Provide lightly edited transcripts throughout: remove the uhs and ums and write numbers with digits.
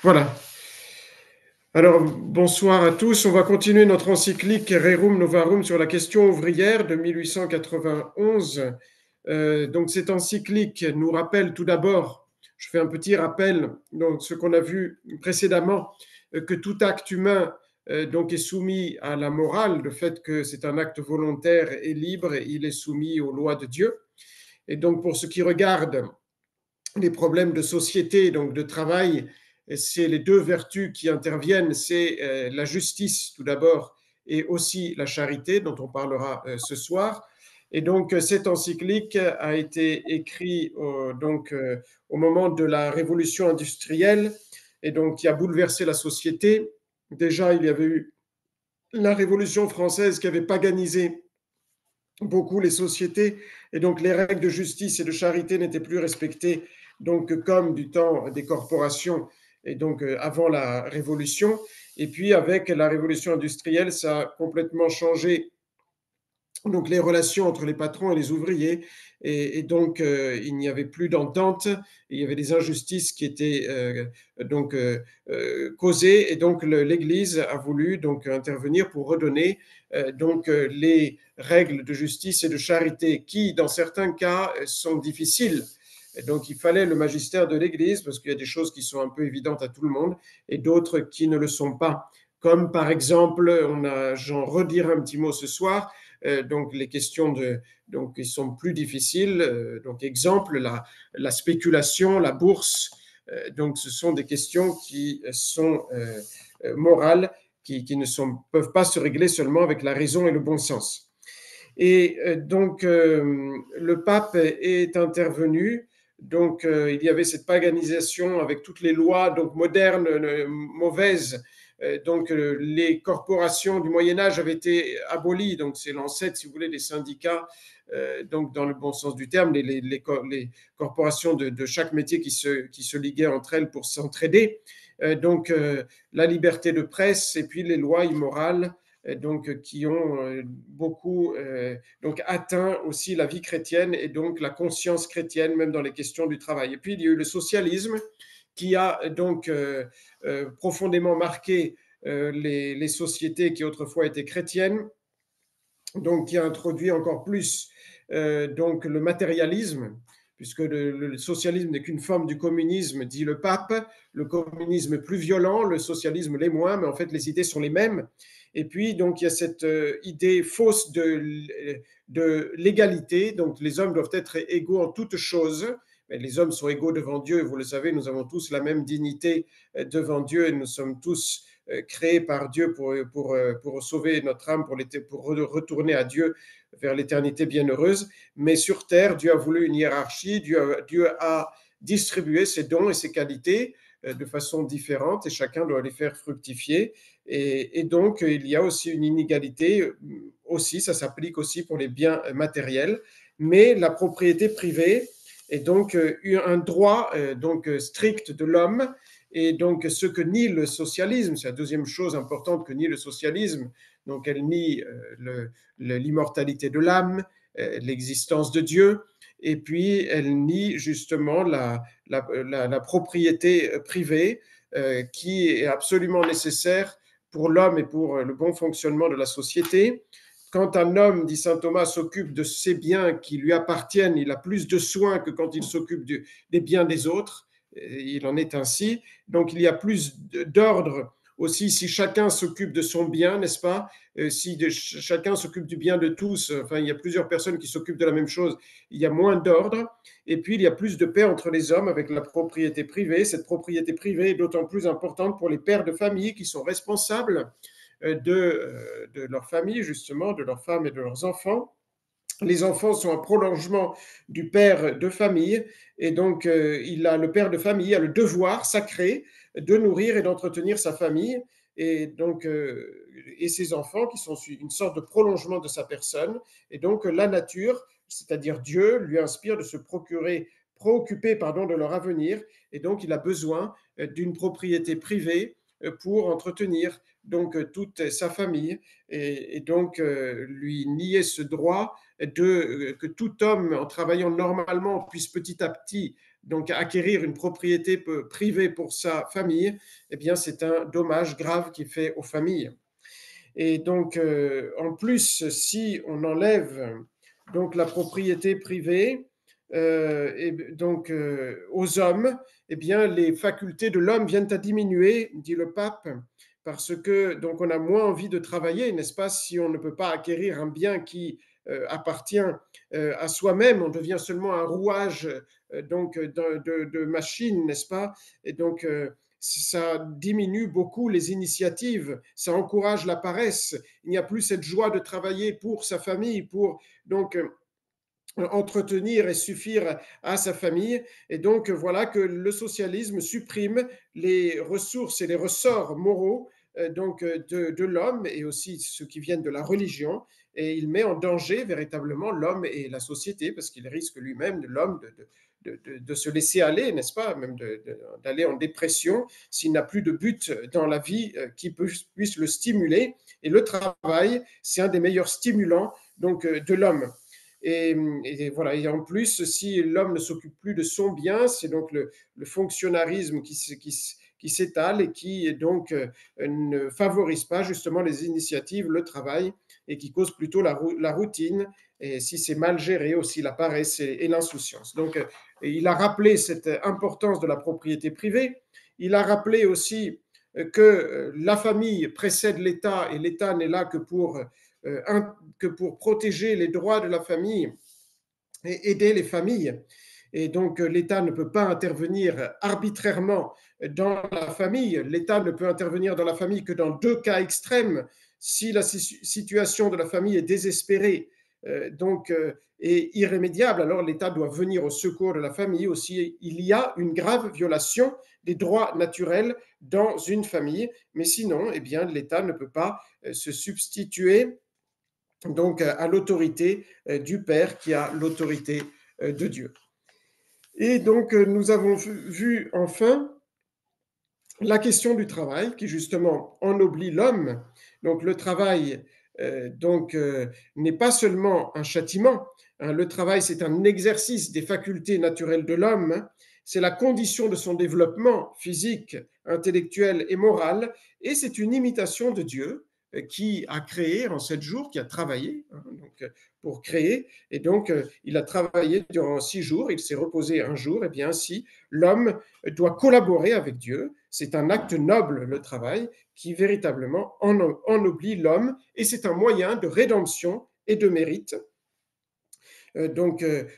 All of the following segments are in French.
Voilà. Alors, bonsoir à tous. On va continuer notre encyclique Rerum Novarum sur la question ouvrière de 1891. Donc, cette encyclique nous rappelle tout d'abord, je fais un petit rappel, donc ce qu'on a vu précédemment, que tout acte humain donc est soumis à la morale, le fait que c'est un acte volontaire et libre, il est soumis aux lois de Dieu. Et donc, pour ce qui regarde les problèmes de société, donc de travail, c'est les deux vertus qui interviennent, c'est la justice tout d'abord et aussi la charité dont on parlera ce soir. Et donc cette encyclique a été écrite au moment de la révolution industrielle et donc qui a bouleversé la société. Déjà, il y avait eu la Révolution française qui avait paganisé beaucoup les sociétés et donc les règles de justice et de charité n'étaient plus respectées donc comme du temps des corporations et donc avant la révolution. Et puis avec la révolution industrielle, ça a complètement changé donc les relations entre les patrons et les ouvriers et donc il n'y avait plus d'entente, il y avait des injustices qui étaient causées et donc l'Église a voulu donc intervenir pour redonner les règles de justice et de charité qui dans certains cas sont difficiles. Et donc il fallait le magistère de l'Église parce qu'il y a des choses qui sont un peu évidentes à tout le monde et d'autres qui ne le sont pas. Comme par exemple, j'en redirai un petit mot ce soir, donc les questions donc qui sont plus difficiles. Donc exemple la spéculation, la bourse. Donc ce sont des questions qui sont morales, qui ne peuvent pas se régler seulement avec la raison et le bon sens. Et donc le pape est intervenu. Donc il y avait cette paganisation avec toutes les lois donc modernes, mauvaises. Donc les corporations du Moyen Âge avaient été abolies. Donc c'est l'ancêtre, si vous voulez, des syndicats. Donc dans le bon sens du terme, les corporations de chaque métier qui se liguaient entre elles pour s'entraider. Donc la liberté de presse et puis les lois immorales donc qui ont beaucoup donc atteint aussi la vie chrétienne et donc la conscience chrétienne même dans les questions du travail. Et puis il y a eu le socialisme qui a donc profondément marqué les sociétés qui autrefois étaient chrétiennes, donc qui a introduit encore plus donc le matérialisme, puisque le socialisme n'est qu'une forme du communisme, dit le pape. Le communisme est plus violent, le socialisme l'est moins, mais en fait les idées sont les mêmes. Et puis donc il y a cette idée fausse de l'égalité, donc les hommes doivent être égaux en toutes choses. Mais les hommes sont égaux devant Dieu, vous le savez, nous avons tous la même dignité devant Dieu et nous sommes tous créés par Dieu pour sauver notre âme, pour retourner à Dieu vers l'éternité bienheureuse. Mais sur terre, Dieu a voulu une hiérarchie, Dieu a distribué ses dons et ses qualités de façon différente et chacun doit les faire fructifier. Et donc, il y a aussi une inégalité, aussi, ça s'applique aussi pour les biens matériels, mais la propriété privée est donc un droit donc strict de l'homme. Et donc, ce que nie le socialisme, c'est la deuxième chose importante que nie le socialisme. Donc, elle nie l'immortalité de l'âme, l'existence de Dieu, et puis elle nie justement la propriété privée qui est absolument nécessaire pour l'homme et pour le bon fonctionnement de la société. Quand un homme, dit saint Thomas, s'occupe de ses biens qui lui appartiennent, il a plus de soins que quand il s'occupe des biens des autres. Il en est ainsi. Donc il y a plus d'ordre aussi si chacun s'occupe de son bien, n'est-ce pas? Si chacun s'occupe du bien de tous, enfin il y a plusieurs personnes qui s'occupent de la même chose, il y a moins d'ordre. Et puis il y a plus de paix entre les hommes avec la propriété privée. Cette propriété privée est d'autant plus importante pour les pères de famille qui sont responsables de leur famille, justement, de leurs femmes et de leurs enfants. Les enfants sont un prolongement du père de famille et donc le père de famille a le devoir sacré de nourrir et d'entretenir sa famille et donc et ses enfants qui sont une sorte de prolongement de sa personne. Et donc la nature, c'est-à-dire Dieu, lui inspire de se préoccuper de leur avenir et donc il a besoin d'une propriété privée pour entretenir donc toute sa famille et donc lui nier ce droit que tout homme en travaillant normalement puisse petit à petit donc acquérir une propriété privée pour sa famille, eh bien c'est un dommage grave qui est fait aux familles. Et donc en plus, si on enlève donc la propriété privée et donc aux hommes, eh bien les facultés de l'homme viennent à diminuer, dit le pape, parce que donc on a moins envie de travailler, n'est-ce pas? Si on ne peut pas acquérir un bien qui appartient à soi-même, on devient seulement un rouage donc de machine, n'est-ce pas? Et donc ça diminue beaucoup les initiatives, ça encourage la paresse. Il n'y a plus cette joie de travailler pour sa famille, pour donc entretenir et suffire à sa famille. Et donc voilà que le socialisme supprime les ressources et les ressorts moraux donc de l'homme et aussi ceux qui viennent de la religion, et il met en danger véritablement l'homme et la société parce qu'il risque lui-même, l'homme, de se laisser aller, n'est-ce pas, même d'aller en dépression s'il n'a plus de but dans la vie qui puisse le stimuler. Et le travail, c'est un des meilleurs stimulants donc de l'homme. Et voilà. Et en plus, si l'homme ne s'occupe plus de son bien, c'est donc le fonctionnarisme qui s'étale et qui donc ne favorise pas justement les initiatives, le travail, et qui cause plutôt la routine, et si c'est mal géré aussi la paresse et l'insouciance. Donc il a rappelé cette importance de la propriété privée. Il a rappelé aussi que la famille précède l'État et l'État n'est là que pour protéger les droits de la famille et aider les familles. Et donc, l'État ne peut pas intervenir arbitrairement dans la famille. L'État ne peut intervenir dans la famille que dans deux cas extrêmes. Si la situation de la famille est désespérée, donc est irrémédiable, alors l'État doit venir au secours de la famille. Aussi, il y a une grave violation des droits naturels dans une famille, mais sinon, eh bien, l'État ne peut pas se substituer donc à l'autorité du Père qui a l'autorité de Dieu. Et donc nous avons vu enfin la question du travail qui justement ennoblit l'homme. Donc le travail n'est pas seulement un châtiment, hein, le travail c'est un exercice des facultés naturelles de l'homme, hein, c'est la condition de son développement physique, intellectuel et moral, et c'est une imitation de Dieu qui a créé en 7 jours, qui a travaillé hein, donc, pour créer, et donc il a travaillé durant 6 jours, il s'est reposé un jour, et bien ainsi l'homme doit collaborer avec Dieu. C'est un acte noble, le travail, qui véritablement ennoblit l'homme, et c'est un moyen de rédemption et de mérite.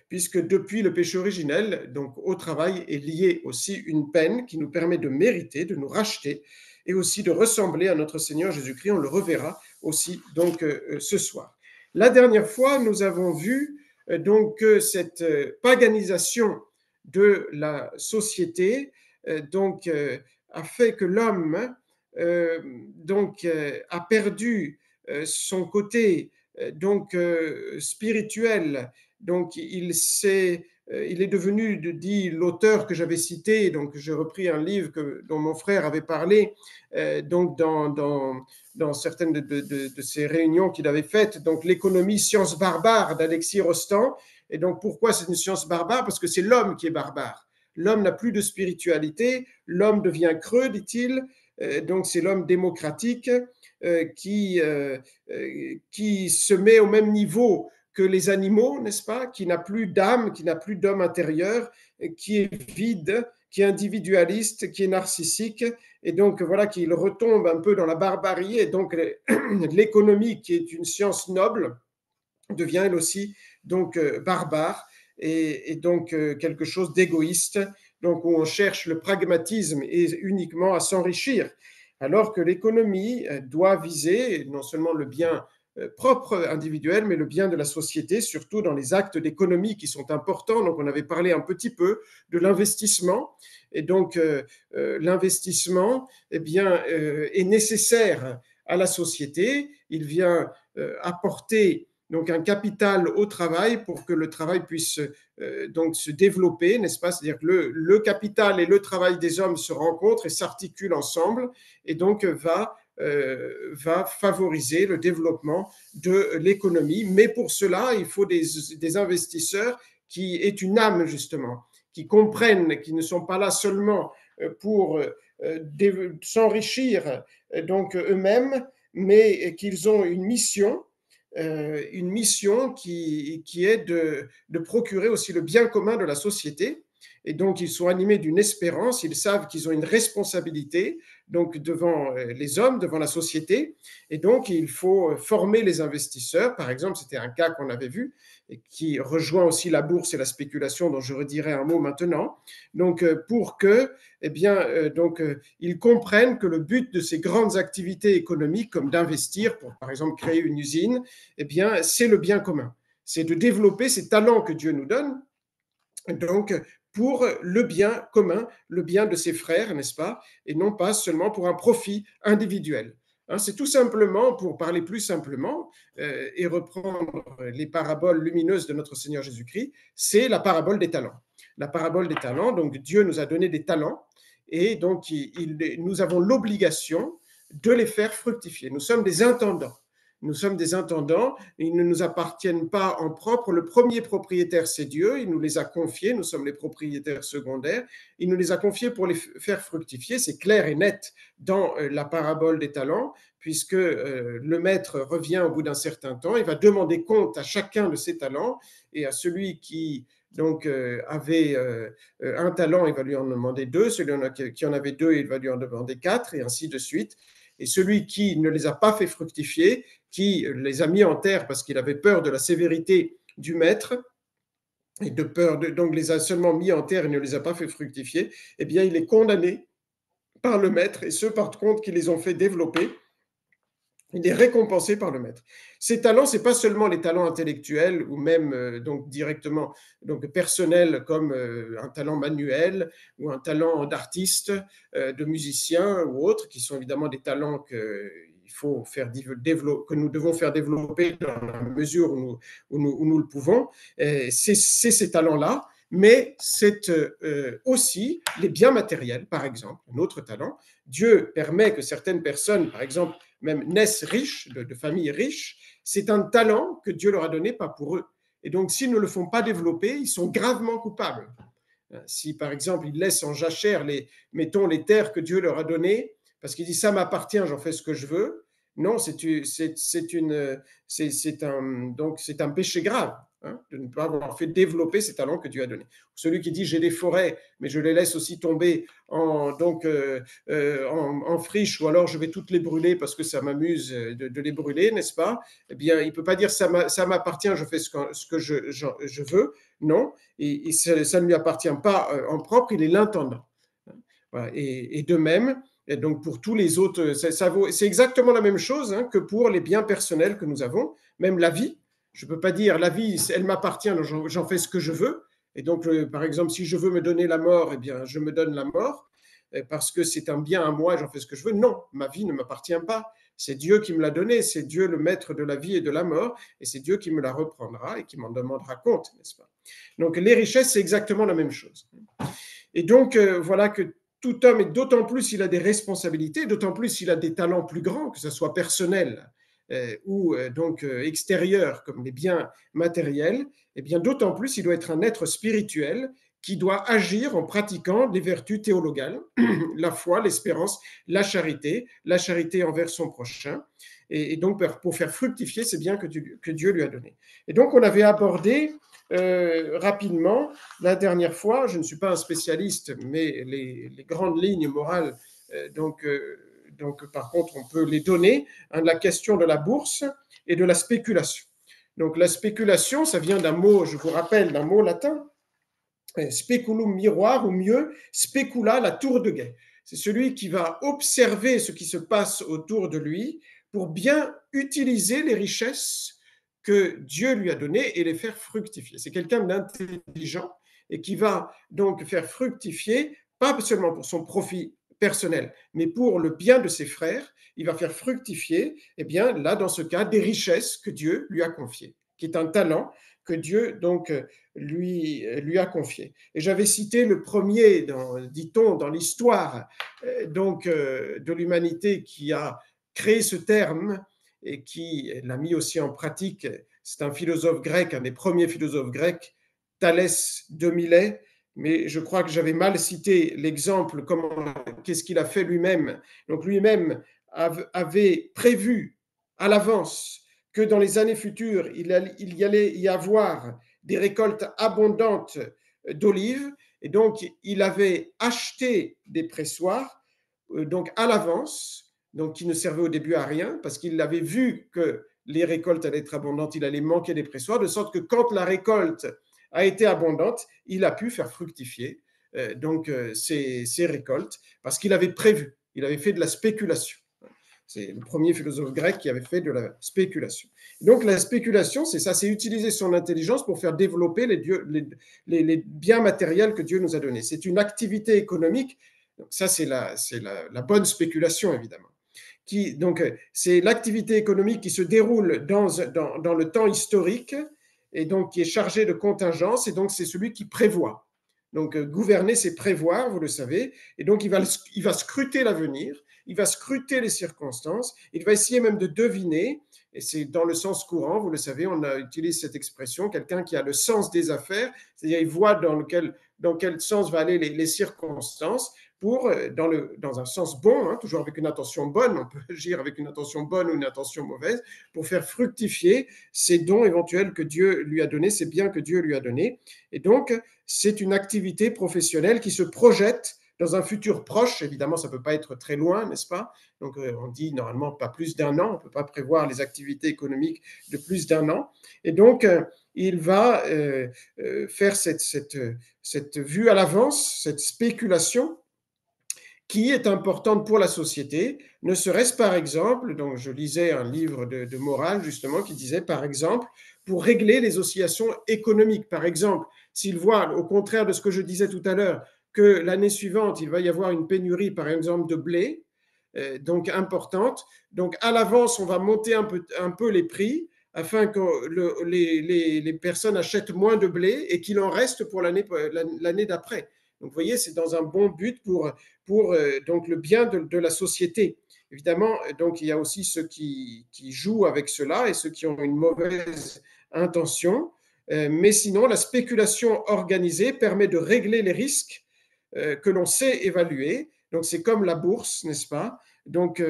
Puisque depuis le péché originel, donc au travail est liée aussi une peine qui nous permet de mériter, de nous racheter, et aussi de ressembler à notre Seigneur Jésus-Christ. On le reverra aussi donc ce soir. La dernière fois, nous avons vu donc que cette paganisation de la société a fait que l'homme a perdu son côté spirituel. Donc il est devenu, dit l'auteur que j'avais cité, donc j'ai repris un livre dont mon frère avait parlé donc dans certaines de ces réunions qu'il avait faites, donc l'économie science barbare d'Alexis Rostand. Et donc pourquoi c'est une science barbare? Parce que c'est l'homme qui est barbare. L'homme n'a plus de spiritualité, l'homme devient creux, dit-il, donc c'est l'homme démocratique qui se met au même niveau que les animaux, n'est-ce pas, qui n'a plus d'âme, qui n'a plus d'homme intérieur, qui est vide, qui est individualiste, qui est narcissique, et donc voilà qu'il retombe un peu dans la barbarie, et donc l'économie, qui est une science noble, devient elle aussi donc barbare, et donc quelque chose d'égoïste, donc où on cherche le pragmatisme et uniquement à s'enrichir, alors que l'économie doit viser non seulement le bien propre individuel, mais le bien de la société, surtout dans les actes d'économie qui sont importants. Donc on avait parlé un petit peu de l'investissement, et donc l'investissement est nécessaire à la société. Il vient apporter donc un capital au travail pour que le travail puisse donc se développer, n'est-ce pas? C'est-à-dire que le capital et le travail des hommes se rencontrent et s'articulent ensemble et donc va favoriser le développement de l'économie. Mais pour cela, il faut des investisseurs qui aient une âme, justement, qui comprennent, qui ne sont pas là seulement pour s'enrichir donc eux-mêmes, mais qu'ils ont une mission qui est de procurer aussi le bien commun de la société. Et donc, ils sont animés d'une espérance, ils savent qu'ils ont une responsabilité donc devant les hommes, devant la société. Et donc, il faut former les investisseurs. Par exemple, c'était un cas qu'on avait vu et qui rejoint aussi la bourse et la spéculation, dont je redirai un mot maintenant. Donc, pour que, eh bien, ils comprennent que le but de ces grandes activités économiques, comme d'investir pour, par exemple, créer une usine, eh bien, c'est le bien commun. C'est de développer ces talents que Dieu nous donne, donc pour le bien commun, le bien de ses frères, n'est-ce pas? Et non pas seulement pour un profit individuel. Hein, c'est tout simplement, pour parler plus simplement et reprendre les paraboles lumineuses de notre Seigneur Jésus-Christ, c'est la parabole des talents. La parabole des talents, donc Dieu nous a donné des talents et donc nous avons l'obligation de les faire fructifier. Nous sommes des intendants. Nous sommes des intendants, ils ne nous appartiennent pas en propre. Le premier propriétaire, c'est Dieu, il nous les a confiés, nous sommes les propriétaires secondaires, il nous les a confiés pour les faire fructifier, c'est clair et net dans la parabole des talents, puisque le maître revient au bout d'un certain temps, il va demander compte à chacun de ses talents, et à celui qui donc avait un talent, il va lui en demander deux, celui qui en avait deux, il va lui en demander quatre, et ainsi de suite. Et celui qui ne les a pas fait fructifier, qui les a mis en terre parce qu'il avait peur de la sévérité du maître, et de peur, donc les a seulement mis en terre et ne les a pas fait fructifier, eh bien il est condamné par le maître, et ceux par contre qui les ont fait développer, il est récompensé par le maître. Ces talents, ce n'est pas seulement les talents intellectuels ou même donc directement donc personnels comme un talent manuel ou un talent d'artiste, de musicien ou autre, qui sont évidemment des talents que nous devons faire développer dans la mesure où nous le pouvons. C'est ces talents-là, mais c'est aussi les biens matériels, par exemple, un autre talent. Dieu permet que certaines personnes, par exemple, même naissent riches, de familles riches, c'est un talent que Dieu leur a donné, pas pour eux. Et donc, s'ils ne le font pas développer, ils sont gravement coupables. Si, par exemple, ils laissent en jachère, mettons, les terres que Dieu leur a données, parce qu'il dit, ça m'appartient, j'en fais ce que je veux, non, c'est un péché grave, hein, de ne pas avoir fait développer ces talents que Dieu a donnés. Celui qui dit, j'ai des forêts, mais je les laisse aussi tomber en friche, ou alors je vais toutes les brûler parce que ça m'amuse de les brûler, n'est-ce pas? Eh bien, il ne peut pas dire, ça m'appartient, je fais ce que je veux. Non, et ça ne lui appartient pas en propre, il est l'intendant. Voilà. Et de même, et donc pour tous les autres, c'est exactement la même chose hein, que pour les biens personnels que nous avons, même la vie. Je ne peux pas dire la vie, elle m'appartient, j'en fais ce que je veux. Et donc, par exemple, si je veux me donner la mort, eh bien, je me donne la mort parce que c'est un bien à moi, j'en fais ce que je veux. Non, ma vie ne m'appartient pas. C'est Dieu qui me l'a donnée, c'est Dieu le maître de la vie et de la mort, et c'est Dieu qui me la reprendra et qui m'en demandera compte, n'est-ce pas? Donc les richesses, c'est exactement la même chose. Et donc, voilà que tout homme, et d'autant plus s'il a des responsabilités, d'autant plus s'il a des talents plus grands, que ce soit personnel ou donc extérieur, comme les biens matériels, eh bien d'autant plus il doit être un être spirituel qui doit agir en pratiquant des vertus théologales, la foi, l'espérance, la charité envers son prochain, et donc pour faire fructifier ces biens que Dieu lui a donnés. Et donc on avait abordé rapidement la dernière fois, je ne suis pas un spécialiste, mais les grandes lignes morales, donc par contre, on peut les donner, hein, la question de la bourse et de la spéculation. Donc la spéculation, ça vient d'un mot, je vous rappelle, d'un mot latin, speculum miroir, ou mieux, specula, la tour de guet. C'est celui qui va observer ce qui se passe autour de lui pour bien utiliser les richesses que Dieu lui a données et les faire fructifier. C'est quelqu'un d'intelligent et qui va donc faire fructifier, pas seulement pour son profit personnel, mais pour le bien de ses frères. Il va faire fructifier, eh bien, là, dans ce cas, des richesses que Dieu lui a confiées. qui est un talent que Dieu donc lui a confié. Et j'avais cité le premier, dit-on, dans l'histoire de l'humanité qui a créé ce terme et qui l'a mis aussi en pratique. C'est un philosophe grec, un des premiers philosophes grecs, Thalès de Milet, mais je crois que j'avais mal cité l'exemple, qu'est-ce qu'il a fait lui-même. Donc lui-même avait prévu à l'avance que dans les années futures, il allait y avoir des récoltes abondantes d'olives, et donc il avait acheté des pressoirs donc à l'avance, donc qui ne servaient au début à rien, parce qu'il avait vu que les récoltes allaient être abondantes, il allait manquer des pressoirs, de sorte que quand la récolte a été abondante, il a pu faire fructifier ses récoltes, parce qu'il avait prévu, il avait fait de la spéculation. C'est le premier philosophe grec qui avait fait de la spéculation. Donc la spéculation, c'est ça, c'est utiliser son intelligence pour faire développer les biens matériels que Dieu nous a donnés. C'est une activité économique. Donc ça, c'est la bonne spéculation, évidemment. Donc, c'est l'activité économique qui se déroule dans le temps historique et donc qui est chargée de contingence, et donc c'est celui qui prévoit. Donc, gouverner, c'est prévoir, vous le savez, et donc il va scruter l'avenir, il va scruter les circonstances, il va essayer même de deviner, et c'est dans le sens courant, vous le savez, on a utilisé cette expression, quelqu'un qui a le sens des affaires, c'est-à-dire il voit dans quel sens vont aller les circonstances, dans un sens bon, hein, toujours avec une intention bonne, on peut agir avec une intention bonne ou une intention mauvaise, pour faire fructifier ces dons éventuels que Dieu lui a donnés, ces biens que Dieu lui a donnés. Et donc, c'est une activité professionnelle qui se projette dans un futur proche. Évidemment, ça ne peut pas être très loin, n'est-ce pas? Donc, on dit normalement pas plus d'un an, on ne peut pas prévoir les activités économiques de plus d'un an. Et donc, il va faire cette vue à l'avance, cette spéculation, qui est importante pour la société, ne serait-ce par exemple, donc je lisais un livre de morale justement qui disait par exemple, pour régler les oscillations économiques, par exemple, s'il voit, au contraire de ce que je disais tout à l'heure, que l'année suivante, il va y avoir une pénurie, par exemple, de blé, donc importante, donc à l'avance, on va monter un peu les prix afin que les personnes achètent moins de blé et qu'il en reste pour l'année d'après. Donc, vous voyez, c'est dans un bon but pour donc le bien de la société. Évidemment, donc il y a aussi ceux qui jouent avec cela et ceux qui ont une mauvaise intention. Mais sinon, la spéculation organisée permet de régler les risques que l'on sait évaluer. Donc, c'est comme la bourse, n'est-ce pas? Donc,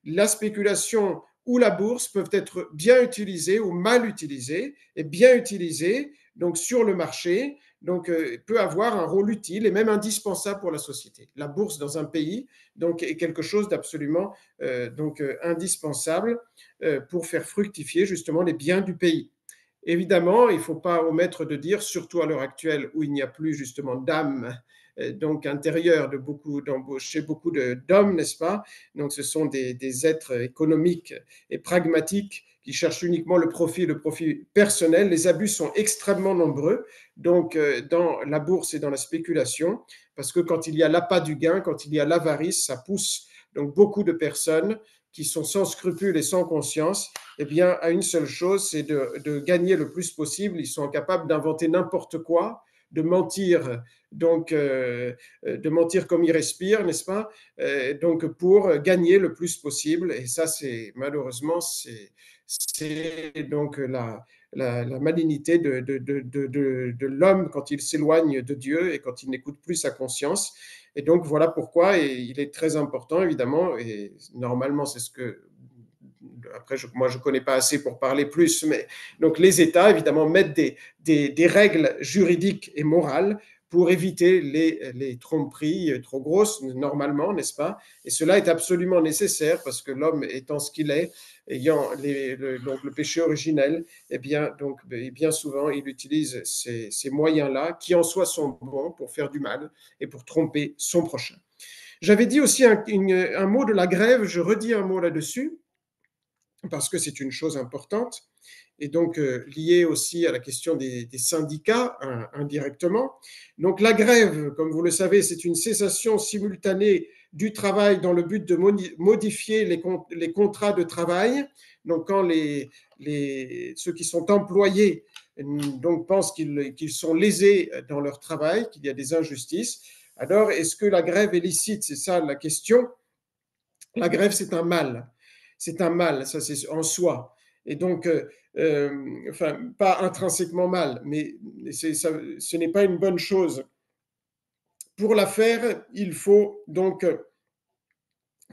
la spéculation ou la bourse peuvent être bien utilisées ou mal utilisées, et bien utilisées donc sur le marché, donc peut avoir un rôle utile et même indispensable pour la société. La bourse dans un pays donc est quelque chose d'absolument indispensable pour faire fructifier justement les biens du pays. Évidemment, il ne faut pas omettre de dire, surtout à l'heure actuelle où il n'y a plus justement d'âme donc intérieure chez beaucoup d'hommes, n'est-ce pas? Donc ce sont des êtres économiques et pragmatiques qui cherchent uniquement le profit personnel. Les abus sont extrêmement nombreux, donc dans la bourse et dans la spéculation, parce que quand il y a l'appât du gain, quand il y a l'avarice, ça pousse donc beaucoup de personnes qui sont sans scrupules et sans conscience, eh bien, à une seule chose, c'est de gagner le plus possible. Ils sont capables d'inventer n'importe quoi, de mentir, de mentir comme ils respirent, n'est-ce pas? Donc, pour gagner le plus possible. Et ça, malheureusement, c'est donc la malignité de l'homme quand il s'éloigne de Dieu et quand il n'écoute plus sa conscience. Et donc, voilà pourquoi il est très important, évidemment, et normalement, c'est ce que après, moi, je ne connais pas assez pour parler plus, mais donc les États, évidemment, mettent des règles juridiques et morales pour éviter les tromperies trop grosses, normalement, n'est-ce pas? Et cela est absolument nécessaire parce que l'homme étant ce qu'il est, ayant donc le péché originel, bien souvent, il utilise ces moyens-là, qui en soi sont bons pour faire du mal et pour tromper son prochain. J'avais dit aussi un mot de la grève, je redis un mot là-dessus parce que c'est une chose importante, et donc liée aussi à la question des syndicats indirectement. Donc la grève, comme vous le savez, c'est une cessation simultanée du travail dans le but de modifier les contrats de travail. Donc, quand ceux qui sont employés donc, pensent qu'ils sont lésés dans leur travail, qu'il y a des injustices, alors est-ce que la grève est licite? C'est ça la question. La grève, c'est un mal. C'est un mal, ça c'est en soi. Et donc, enfin, pas intrinsèquement mal, mais ce n'est pas une bonne chose. Pour la faire, il faut donc,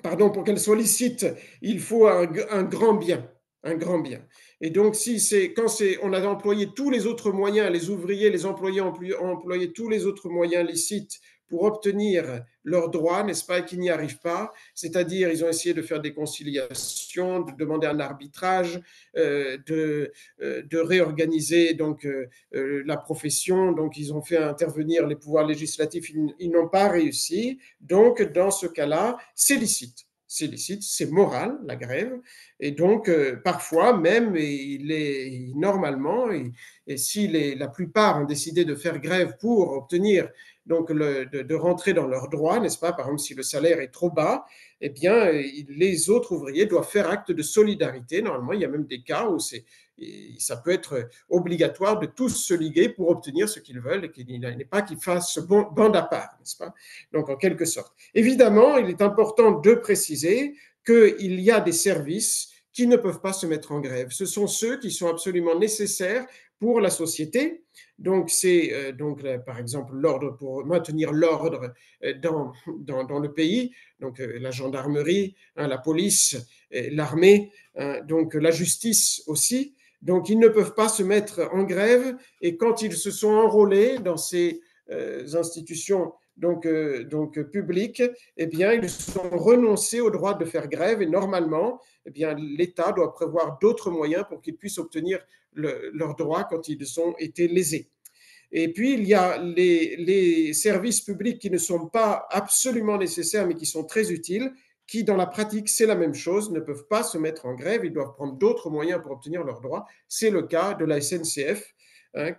pardon, pour qu'elle soit licite, il faut un grand bien. Un grand bien. Et donc, si c'est quand on a employé tous les autres moyens, les ouvriers, les employés ont employé tous les autres moyens licites pour obtenir leurs droits, n'est-ce pas, et qu'ils n'y arrivent pas, c'est-à-dire ils ont essayé de faire des conciliations, de demander un arbitrage, de réorganiser donc la profession, donc ils ont fait intervenir les pouvoirs législatifs, ils n'ont pas réussi, donc dans ce cas-là, c'est licite. C'est licite, c'est moral, la grève. Et donc, parfois, même, normalement, et si la plupart ont décidé de faire grève pour obtenir donc de rentrer dans leurs droits, n'est-ce pas? Par exemple, si le salaire est trop bas, eh bien, les autres ouvriers doivent faire acte de solidarité. Normalement, il y a même des cas où ça peut être obligatoire de tous se liguer pour obtenir ce qu'ils veulent et qu'il n'est pas qu'ils fassent bande à part, n'est-ce pas? Donc, en quelque sorte. Évidemment, il est important de préciser qu'il y a des services qui ne peuvent pas se mettre en grève. Ce sont ceux qui sont absolument nécessaires pour la société. Donc, c'est par exemple l'ordre pour maintenir l'ordre dans le pays, donc la gendarmerie, la police, l'armée, donc la justice aussi. Donc, ils ne peuvent pas se mettre en grève et quand ils se sont enrôlés dans ces institutions donc publiques, eh bien, ils ont renoncé au droit de faire grève et normalement, eh bien, l'État doit prévoir d'autres moyens pour qu'ils puissent obtenir leurs droits quand ils ont été lésés. Et puis, il y a les services publics qui ne sont pas absolument nécessaires, mais qui sont très utiles, qui, dans la pratique, c'est la même chose, ne peuvent pas se mettre en grève, ils doivent prendre d'autres moyens pour obtenir leurs droits. C'est le cas de la SNCF,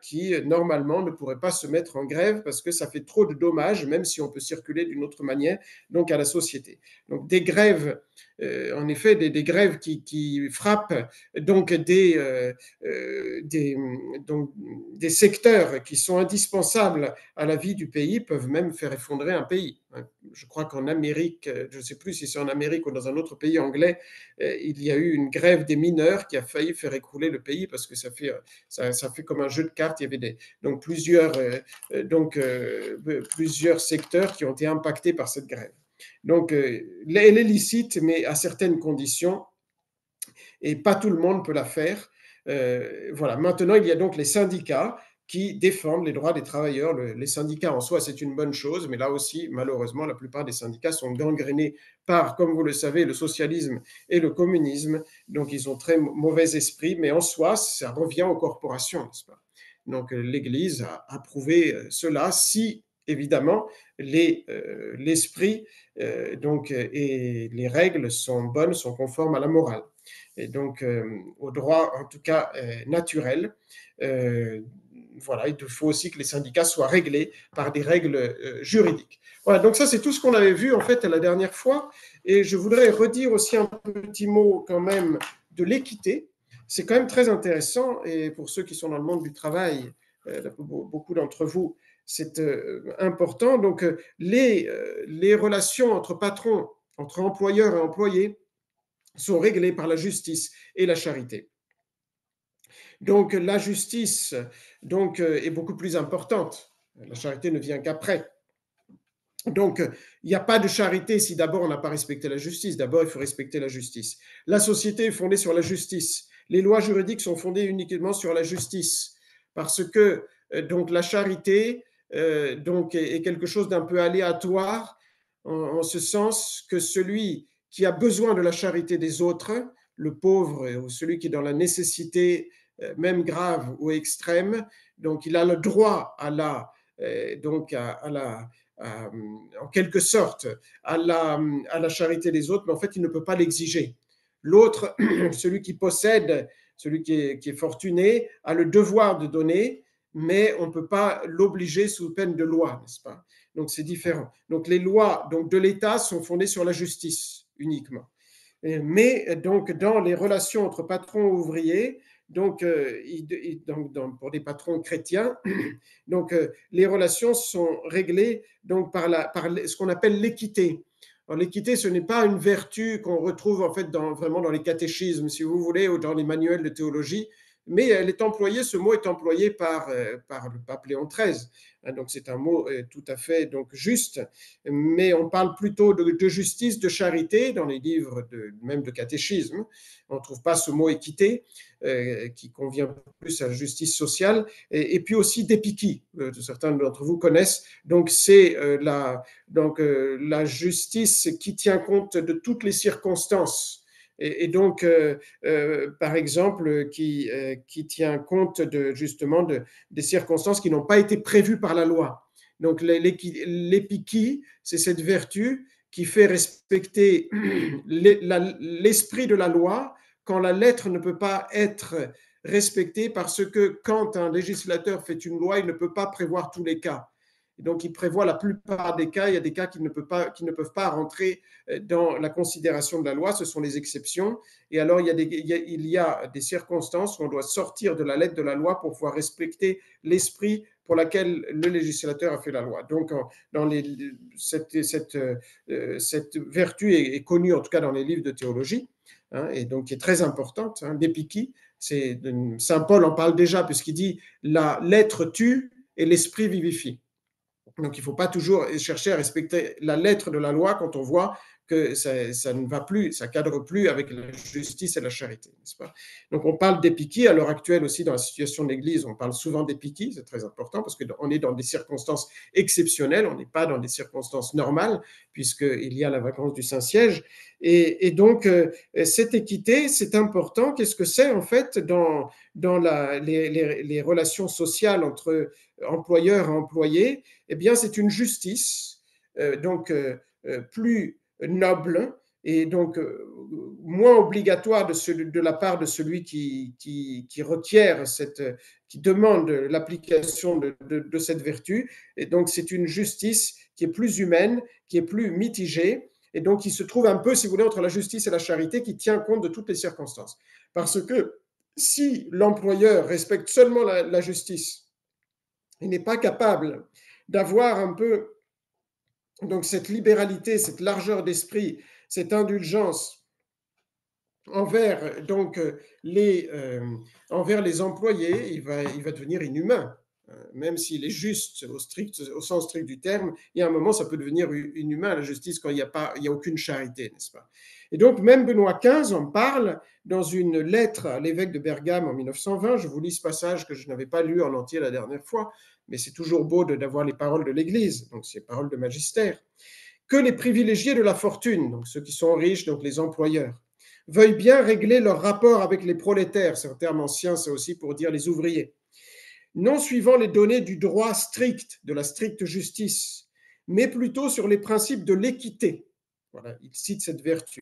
qui, normalement, ne pourrait pas se mettre en grève parce que ça fait trop de dommages, même si on peut circuler d'une autre manière, donc à la société. Donc, des grèves, en effet, des grèves qui frappent donc des secteurs qui sont indispensables à la vie du pays peuvent même faire effondrer un pays. Je crois qu'en Amérique, je ne sais plus si c'est en Amérique ou dans un autre pays anglais, il y a eu une grève des mineurs qui a failli faire écrouler le pays parce que ça fait comme un jeu de cartes. Il y avait plusieurs secteurs qui ont été impactés par cette grève. Donc, elle est licite, mais à certaines conditions, et pas tout le monde peut la faire. Voilà. Maintenant, il y a donc les syndicats qui défendent les droits des travailleurs. Les syndicats en soi, c'est une bonne chose, mais là aussi, malheureusement, la plupart des syndicats sont gangrénés par, comme vous le savez, le socialisme et le communisme. Donc, ils ont très mauvais esprit, mais en soi, ça revient aux corporations, n'est-ce pas? Donc, l'Église a approuvé cela si, évidemment, l'esprit et les règles sont bonnes, sont conformes à la morale et donc au droit en tout cas naturel. Voilà, il faut aussi que les syndicats soient réglés par des règles juridiques. Voilà, donc ça c'est tout ce qu'on avait vu en fait la dernière fois et je voudrais redire aussi un petit mot quand même de l'équité. C'est quand même très intéressant et pour ceux qui sont dans le monde du travail, beaucoup d'entre vous, c'est important. Donc les relations entre patrons, entre employeurs et employés, sont réglées par la justice et la charité. Donc la justice est beaucoup plus importante. La charité ne vient qu'après. Donc, il n'y a pas de charité si d'abord on n'a pas respecté la justice. D'abord, il faut respecter la justice. La société est fondée sur la justice. Les lois juridiques sont fondées uniquement sur la justice. Parce que donc la charité est quelque chose d'un peu aléatoire en ce sens que celui qui a besoin de la charité des autres, le pauvre ou celui qui est dans la nécessité même grave ou extrême, donc il a le droit à en quelque sorte à la charité des autres, mais en fait, il ne peut pas l'exiger. L'autre, celui qui possède, celui qui est fortuné, a le devoir de donner, mais on ne peut pas l'obliger sous peine de loi, n'est-ce pas? Donc c'est différent. Donc les lois donc, de l'État sont fondées sur la justice uniquement. Mais donc dans les relations entre patrons et ouvriers, donc, pour des patrons chrétiens, donc les relations sont réglées donc par ce qu'on appelle l'équité. Alors, l'équité, ce n'est pas une vertu qu'on retrouve en fait vraiment dans les catéchismes, si vous voulez, ou dans les manuels de théologie, mais ce mot est employé par le pape Léon XIII. Donc c'est un mot tout à fait donc juste, mais on parle plutôt de justice, de charité dans les livres même de catéchisme. On ne trouve pas ce mot équité qui convient plus à la justice sociale, et puis aussi d'épikie. Certains d'entre vous connaissent. Donc c'est la justice qui tient compte de toutes les circonstances. Et donc, par exemple, qui tient compte justement des circonstances qui n'ont pas été prévues par la loi. Donc, l'épikie, c'est cette vertu qui fait respecter l'esprit de la loi quand la lettre ne peut pas être respectée, parce que quand un législateur fait une loi, il ne peut pas prévoir tous les cas. Et donc, il prévoit la plupart des cas. Il y a des cas qui ne peuvent pas rentrer dans la considération de la loi. Ce sont les exceptions. Et alors, il y a des circonstances où on doit sortir de la lettre de la loi pour pouvoir respecter l'esprit pour laquelle le législateur a fait la loi. Donc, cette vertu est connue, en tout cas dans les livres de théologie, hein, et donc qui est très importante, hein, l'épikie. Saint Paul en parle déjà, puisqu'il dit « la lettre tue et l'esprit vivifie ». Donc, il ne faut pas toujours chercher à respecter la lettre de la loi quand on voit que ça ne va plus, ça ne cadre plus avec la justice et la charité, n'est-ce pas? Donc, on parle d'épikie. À l'heure actuelle aussi, dans la situation de l'Église, on parle souvent d'épikie. C'est très important parce qu'on est dans des circonstances exceptionnelles. On n'est pas dans des circonstances normales puisqu'il y a la vacance du Saint-Siège. Et donc, cette équité, c'est important. Qu'est-ce que c'est en fait dans les relations sociales entre employeurs et employés? Eh bien, c'est une justice plus noble et donc moins obligatoire de la part de celui qui requiert qui demande l'application de cette vertu. Et donc, c'est une justice qui est plus humaine, qui est plus mitigée, et donc qui se trouve un peu, si vous voulez, entre la justice et la charité, qui tient compte de toutes les circonstances. Parce que si l'employeur respecte seulement la justice, il n'est pas capable d'avoir un peu donc cette libéralité, cette largeur d'esprit, cette indulgence envers donc envers les employés, il va devenir inhumain. Même s'il est juste au sens strict du terme, il y a un moment, ça peut devenir inhumain, la justice, quand il n'y a aucune charité, n'est-ce pas? Et donc, même Benoît XV en parle dans une lettre à l'évêque de Bergame en 1920. Je vous lis ce passage que je n'avais pas lu en entier la dernière fois, mais c'est toujours beau d'avoir les paroles de l'Église, donc ces paroles de magistère. Que les privilégiés de la fortune, donc ceux qui sont riches, donc les employeurs, veuillent bien régler leur rapport avec les prolétaires, c'est un terme ancien, c'est aussi pour dire les ouvriers, non suivant les données du droit strict, de la stricte justice, mais plutôt sur les principes de l'équité. Voilà, il cite cette vertu.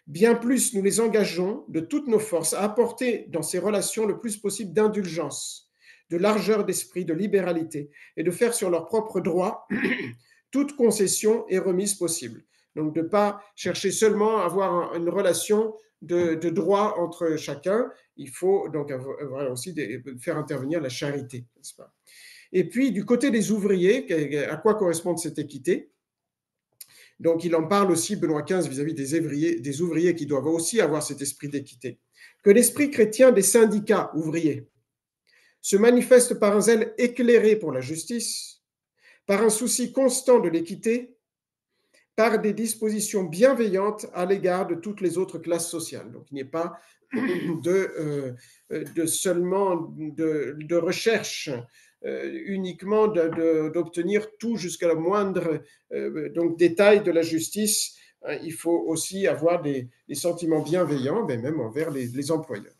Bien plus, nous les engageons de toutes nos forces à apporter dans ces relations le plus possible d'indulgence, de largeur d'esprit, de libéralité, et de faire sur leurs propres droits toute concession et remise possible. Donc, de ne pas chercher seulement à avoir une relation de droit entre chacun. Il faut donc aussi faire intervenir la charité, n'est-ce pas? Et puis, du côté des ouvriers, à quoi correspond cette équité? Donc, il en parle aussi, Benoît XV, vis-à-vis des ouvriers qui doivent aussi avoir cet esprit d'équité. Que l'esprit chrétien des syndicats ouvriers se manifeste par un zèle éclairé pour la justice, par un souci constant de l'équité, par des dispositions bienveillantes à l'égard de toutes les autres classes sociales. Donc, il n'y a pas seulement de recherche uniquement d'obtenir tout jusqu'à la moindre donc, détail de la justice. Il faut aussi avoir des sentiments bienveillants, mais même envers les employeurs.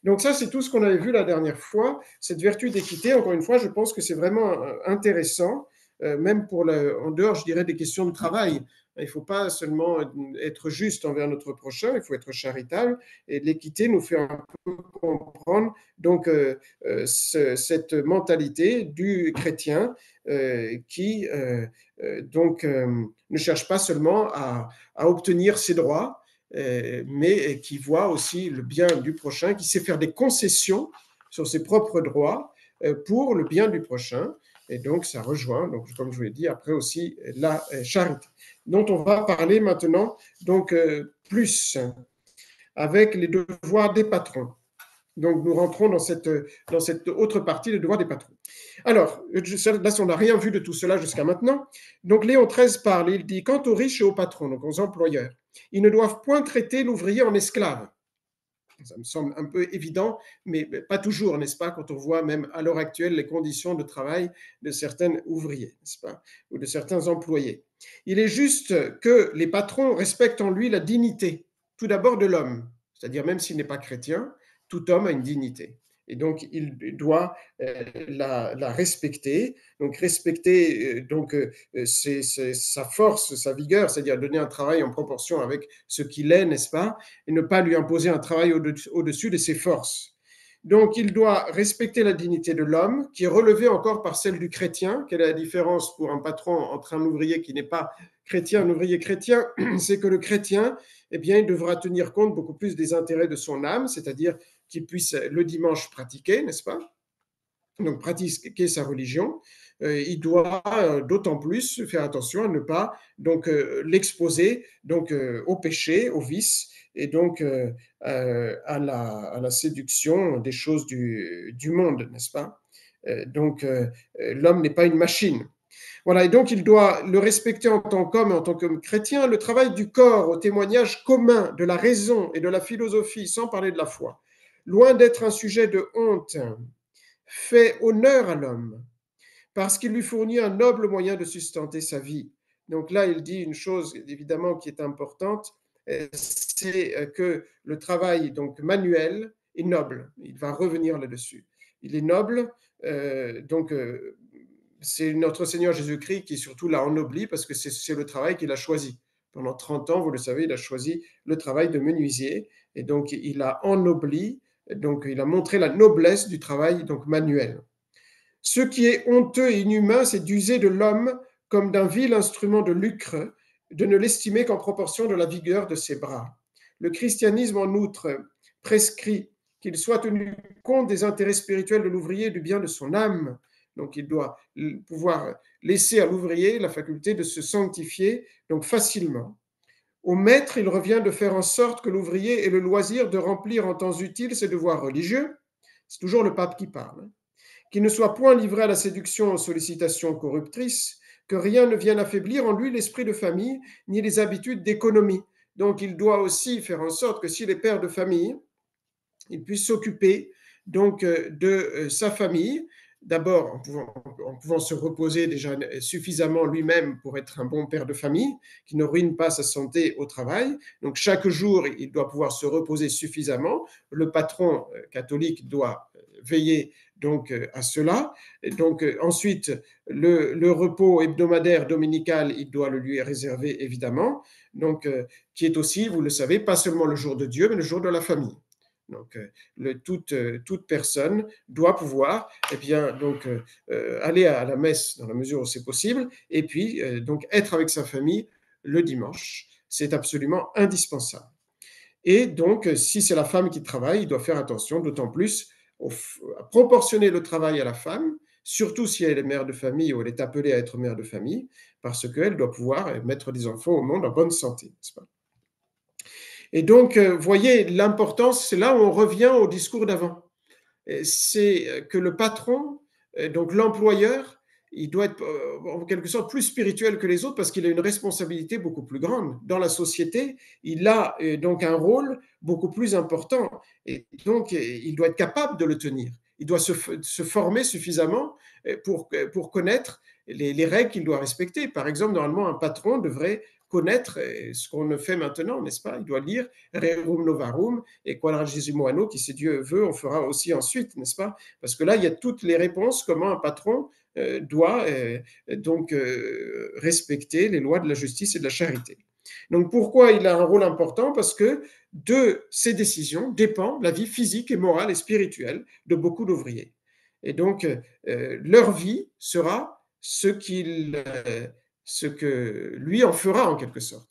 Donc ça, c'est tout ce qu'on avait vu la dernière fois. Cette vertu d'équité, encore une fois, je pense que c'est vraiment intéressant même en dehors, je dirais, des questions de travail. Il ne faut pas seulement être juste envers notre prochain, il faut être charitable. Et l'équité nous fait un peu comprendre donc cette mentalité du chrétien qui donc ne cherche pas seulement à obtenir ses droits, mais qui voit aussi le bien du prochain, qui sait faire des concessions sur ses propres droits pour le bien du prochain. Et donc, ça rejoint, donc, comme je vous l'ai dit, après aussi la charité, dont on va parler maintenant donc plus avec les devoirs des patrons. Donc, nous rentrons dans cette autre partie, les devoirs des patrons. Alors, là, on n'a rien vu de tout cela jusqu'à maintenant. Donc, Léon XIII parle, il dit, quant aux riches et aux patrons, donc aux employeurs, ils ne doivent point traiter l'ouvrier en esclave. Ça me semble un peu évident, mais pas toujours, n'est-ce pas, quand on voit même à l'heure actuelle les conditions de travail de certains ouvriers, n'est-ce pas, ou de certains employés. Il est juste que les patrons respectent en lui la dignité, tout d'abord de l'homme, c'est-à-dire même s'il n'est pas chrétien, tout homme a une dignité. Et donc, il doit la respecter. Donc, respecter sa force, sa vigueur, c'est-à-dire donner un travail en proportion avec ce qu'il est, n'est-ce pas, et ne pas lui imposer un travail au-dessus de ses forces. Donc, il doit respecter la dignité de l'homme, qui est relevée encore par celle du chrétien. Quelle est la différence pour un patron entre un ouvrier qui n'est pas chrétien, un ouvrier chrétien? C'est que le chrétien, eh bien, il devra tenir compte beaucoup plus des intérêts de son âme, c'est-à-dire qu'il puisse le dimanche pratiquer, n'est-ce pas? Donc pratiquer sa religion. Il doit d'autant plus faire attention à ne pas donc l'exposer donc au péché, au vice et donc à la séduction des choses du monde, n'est-ce pas? Donc l'homme n'est pas une machine. Voilà, et donc il doit le respecter en tant qu'homme et en tant que chrétien, le travail du corps au témoignage commun de la raison et de la philosophie, sans parler de la foi, loin d'être un sujet de honte, fait honneur à l'homme parce qu'il lui fournit un noble moyen de sustenter sa vie. Donc là, il dit une chose évidemment qui est importante, c'est que le travail donc manuel est noble. Il va revenir là-dessus. Il est noble, donc c'est notre Seigneur Jésus-Christ qui surtout l'a ennobli parce que c'est le travail qu'il a choisi. Pendant 30 ans, vous le savez, il a choisi le travail de menuisier et donc il a ennobli, donc il a montré la noblesse du travail donc manuel. Ce qui est honteux et inhumain, c'est d'user de l'homme comme d'un vil instrument de lucre, de ne l'estimer qu'en proportion de la vigueur de ses bras. Le christianisme, en outre, prescrit qu'il soit tenu compte des intérêts spirituels de l'ouvrier et du bien de son âme. Donc, il doit pouvoir laisser à l'ouvrier la faculté de se sanctifier donc facilement. Au maître, il revient de faire en sorte que l'ouvrier ait le loisir de remplir en temps utile ses devoirs religieux. C'est toujours le pape qui parle. Qu'il ne soit point livré à la séduction aux sollicitations corruptrices, que rien ne vienne affaiblir en lui l'esprit de famille, ni les habitudes d'économie. Donc il doit aussi faire en sorte que s'il est père de famille, il puisse s'occuper donc de sa famille, d'abord en pouvant se reposer déjà suffisamment lui-même pour être un bon père de famille, qui ne ruine pas sa santé au travail. Donc chaque jour, il doit pouvoir se reposer suffisamment. Le patron catholique doit veiller donc à cela. Et donc ensuite, le repos hebdomadaire dominical, il doit le lui réserver évidemment, donc qui est aussi, vous le savez, pas seulement le jour de Dieu, mais le jour de la famille. Donc, toute personne doit pouvoir donc, aller à la messe dans la mesure où c'est possible, et puis donc être avec sa famille le dimanche. C'est absolument indispensable. Et donc, si c'est la femme qui travaille, il doit faire attention, d'autant plus à proportionner le travail à la femme, surtout si elle est mère de famille ou elle est appelée à être mère de famille, parce qu'elle doit pouvoir mettre des enfants au monde en bonne santé, n'est-ce pas? Et donc, voyez l'importance, c'est là où on revient au discours d'avant. C'est que le patron, donc l'employeur, il doit être en quelque sorte plus spirituel que les autres parce qu'il a une responsabilité beaucoup plus grande. Dans la société, il a donc un rôle beaucoup plus important et donc il doit être capable de le tenir. Il doit se former suffisamment pour connaître les règles qu'il doit respecter. Par exemple, normalement, un patron devrait connaître ce qu'on fait maintenant, n'est-ce pas? Il doit lire Rerum Novarum et Quadragesimo Anno, qui si Dieu veut, on fera aussi ensuite, n'est-ce pas? Parce que là, il y a toutes les réponses, comment un patron doit donc respecter les lois de la justice et de la charité. Donc pourquoi il a un rôle important? Parce que de ces décisions dépend la vie physique et morale et spirituelle de beaucoup d'ouvriers. Et donc leur vie sera ce que lui en fera en quelque sorte.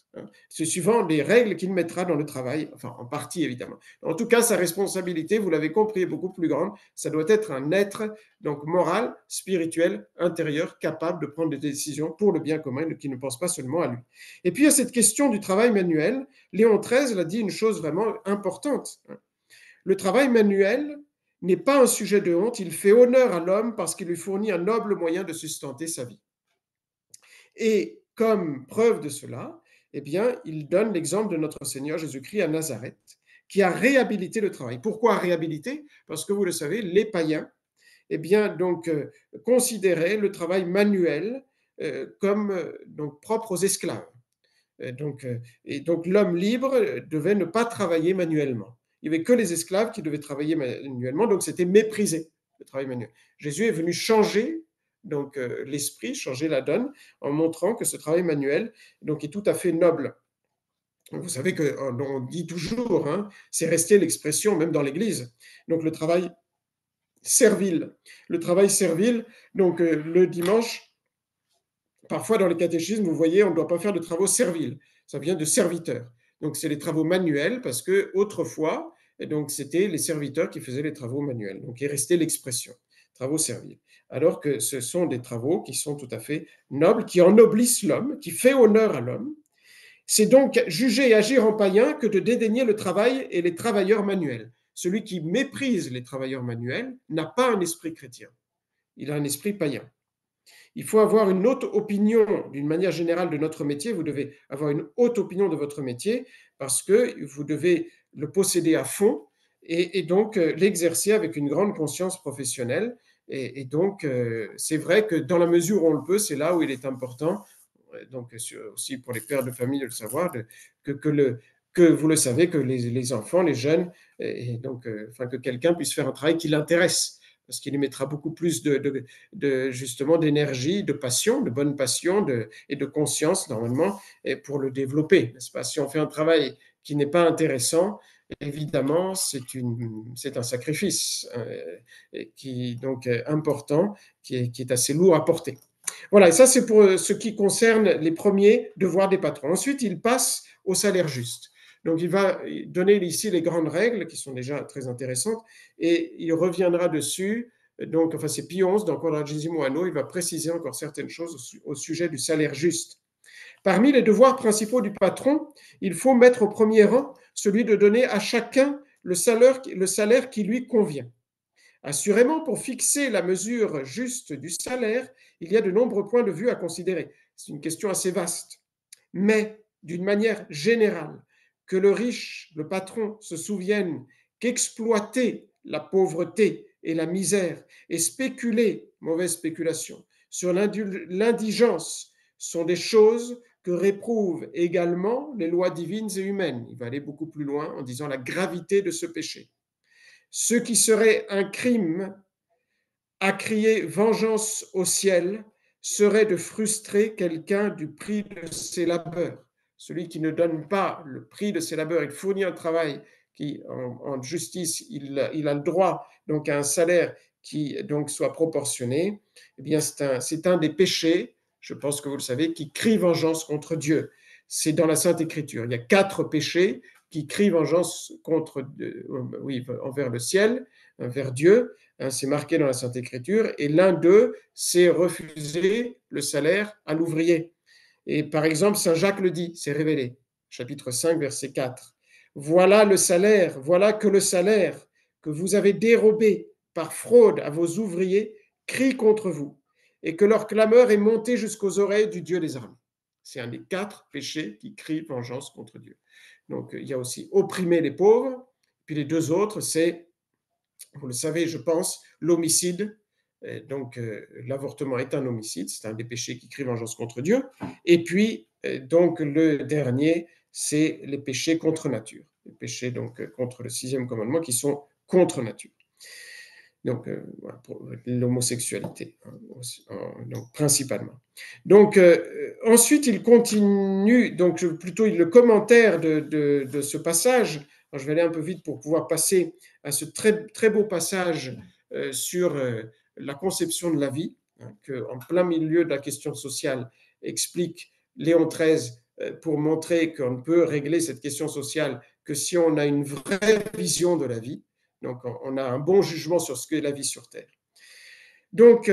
C'est suivant les règles qu'il mettra dans le travail, enfin en partie évidemment. En tout cas, sa responsabilité, vous l'avez compris, est beaucoup plus grande. Ça doit être un être donc moral, spirituel, intérieur, capable de prendre des décisions pour le bien commun, qui ne pense pas seulement à lui. Et puis il y a cette question du travail manuel. Léon XIII a dit une chose vraiment importante. Le travail manuel n'est pas un sujet de honte, il fait honneur à l'homme parce qu'il lui fournit un noble moyen de sustenter sa vie. Et comme preuve de cela, eh bien, il donne l'exemple de notre Seigneur Jésus-Christ à Nazareth, qui a réhabilité le travail. Pourquoi réhabilité? Parce que vous le savez, les païens, eh bien, donc, considéraient le travail manuel comme donc, propre aux esclaves. Et donc l'homme libre devait ne pas travailler manuellement. Il n'y avait que les esclaves qui devaient travailler manuellement, donc c'était méprisé, le travail manuel. Jésus est venu changer donc l'esprit, changer la donne, en montrant que ce travail manuel donc, est tout à fait noble. Vous savez qu'on dit toujours, hein, c'est resté l'expression même dans l'Église. Donc le travail servile. Le travail servile, donc le dimanche, parfois dans les catéchismes, vous voyez, on ne doit pas faire de travaux serviles. Ça vient de serviteurs. Donc c'est les travaux manuels parce que autrefois, et donc c'était les serviteurs qui faisaient les travaux manuels. Donc il est resté l'expression travaux serviles. Alors que ce sont des travaux qui sont tout à fait nobles, qui ennoblissent l'homme, qui fait honneur à l'homme. C'est donc juger et agir en païen que de dédaigner le travail et les travailleurs manuels. Celui qui méprise les travailleurs manuels n'a pas un esprit chrétien. Il a un esprit païen. Il faut avoir une haute opinion d'une manière générale de notre métier. Vous devez avoir une haute opinion de votre métier parce que vous devez le posséder à fond et donc l'exercer avec une grande conscience professionnelle. Et donc, c'est vrai que dans la mesure où on le peut, c'est là où il est important, donc aussi pour les pères de famille de le savoir, que vous le savez, que les enfants, les jeunes, et donc, enfin, que quelqu'un puisse faire un travail qui l'intéresse parce qu'il y mettra beaucoup plus justement d'énergie, de passion, de bonne passion et de conscience normalement et pour le développer, n'est-ce pas? Si on fait un travail qui n'est pas intéressant, évidemment, c'est un sacrifice qui donc important, qui est assez lourd à porter. Voilà, et ça c'est pour ce qui concerne les premiers devoirs des patrons. Ensuite, il passe au salaire juste. Donc, il va donner ici les grandes règles qui sont déjà très intéressantes et il reviendra dessus. Donc, enfin, c'est Pie XI dans Quadragesimo Anno, il va préciser encore certaines choses au sujet du salaire juste. Parmi les devoirs principaux du patron, il faut mettre au premier rang celui de donner à chacun le salaire qui lui convient. Assurément, pour fixer la mesure juste du salaire, il y a de nombreux points de vue à considérer. C'est une question assez vaste. Mais, d'une manière générale, que le riche, le patron, se souvienne qu'exploiter la pauvreté et la misère et spéculer, mauvaise spéculation, sur l'indigence sont des choses que réprouvent également les lois divines et humaines. Il va aller beaucoup plus loin en disant la gravité de ce péché. Ce qui serait un crime à crier vengeance au ciel serait de frustrer quelqu'un du prix de ses labeurs. Celui qui ne donne pas le prix de ses labeurs, il fournit un travail qui, en justice, il a le droit donc à un salaire qui donc soit proportionné. Eh bien, c'est un des péchés, je pense que vous le savez, qui crie vengeance contre Dieu. C'est dans la Sainte Écriture. Il y a 4 péchés qui crient vengeance envers le ciel, envers Dieu. C'est marqué dans la Sainte Écriture, et l'un d'eux, c'est refuser le salaire à l'ouvrier. Et par exemple, Saint Jacques le dit, c'est révélé, chapitre 5, verset 4. Voilà que le salaire que vous avez dérobé par fraude à vos ouvriers crie contre vous, et que leur clameur est montée jusqu'aux oreilles du Dieu des armées. C'est un des 4 péchés qui crient vengeance contre Dieu. Donc, il y a aussi opprimer les pauvres, puis les 2 autres, c'est, vous le savez, je pense, l'homicide. Donc, l'avortement est un homicide, c'est un des péchés qui crie vengeance contre Dieu. Et puis, Donc, le dernier, c'est les péchés contre nature. Les péchés donc contre le sixième commandement qui sont contre nature. Donc, voilà, pour l'homosexualité, hein, donc, principalement. Donc, ensuite, il continue, donc plutôt le commentaire de ce passage. Alors, je vais aller un peu vite pour pouvoir passer à ce très, très beau passage sur la conception de la vie, hein, qu'en plein milieu de la question sociale explique Léon XIII pour montrer qu'on ne peut régler cette question sociale que si on a une vraie vision de la vie. Donc, on a un bon jugement sur ce qu'est la vie sur Terre. Donc,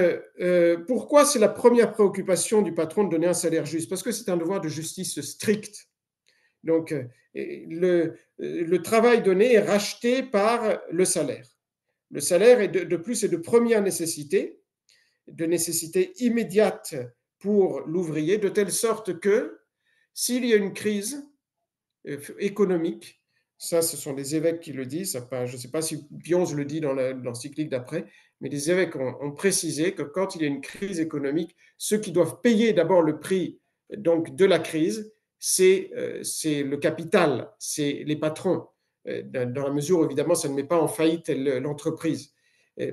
pourquoi c'est la première préoccupation du patron de donner un salaire juste? Parce que c'est un devoir de justice strict. Donc, le travail donné est racheté par le salaire. Le salaire, est de plus, est de première nécessité, de nécessité immédiate pour l'ouvrier, de telle sorte que s'il y a une crise économique, ça, ce sont les évêques qui le disent. Je ne sais pas si Pionze le dit dans l'encyclique d'après, mais les évêques ont précisé que quand il y a une crise économique, ceux qui doivent payer d'abord le prix donc, de la crise, c'est le capital, c'est les patrons, dans la mesure où évidemment ça ne met pas en faillite l'entreprise.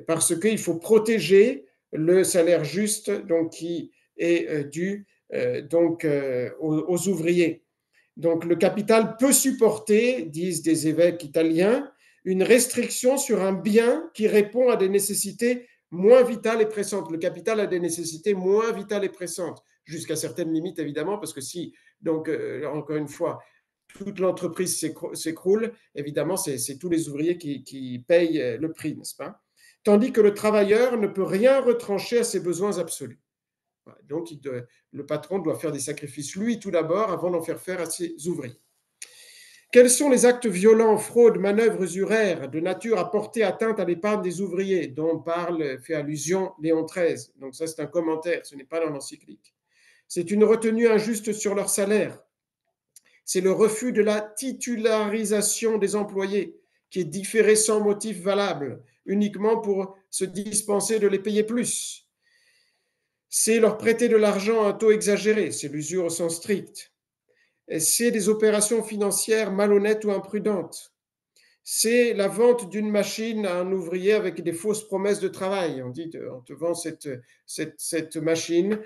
Parce qu'il faut protéger le salaire juste donc, qui est dû donc, aux ouvriers. Donc le capital peut supporter, disent des évêques italiens, une restriction sur un bien qui répond à des nécessités moins vitales et pressantes. Le capital a des nécessités moins vitales et pressantes, jusqu'à certaines limites évidemment, parce que si, donc encore une fois, toute l'entreprise s'écroule, évidemment c'est tous les ouvriers qui payent le prix, n'est-ce pas? Tandis que le travailleur ne peut rien retrancher à ses besoins absolus. Donc, le patron doit faire des sacrifices, lui tout d'abord, avant d'en faire à ses ouvriers. Quels sont les actes violents, fraudes, manœuvres usuraires de nature à porter atteinte à l'épargne des ouvriers, dont fait allusion Léon XIII? Donc ça, c'est un commentaire, ce n'est pas dans l'encyclique. C'est une retenue injuste sur leur salaire. C'est le refus de la titularisation des employés, qui est différé sans motif valable, uniquement pour se dispenser de les payer plus. C'est leur prêter de l'argent à un taux exagéré, c'est l'usure au sens strict. C'est des opérations financières malhonnêtes ou imprudentes. C'est la vente d'une machine à un ouvrier avec des fausses promesses de travail. On dit, on te vend cette machine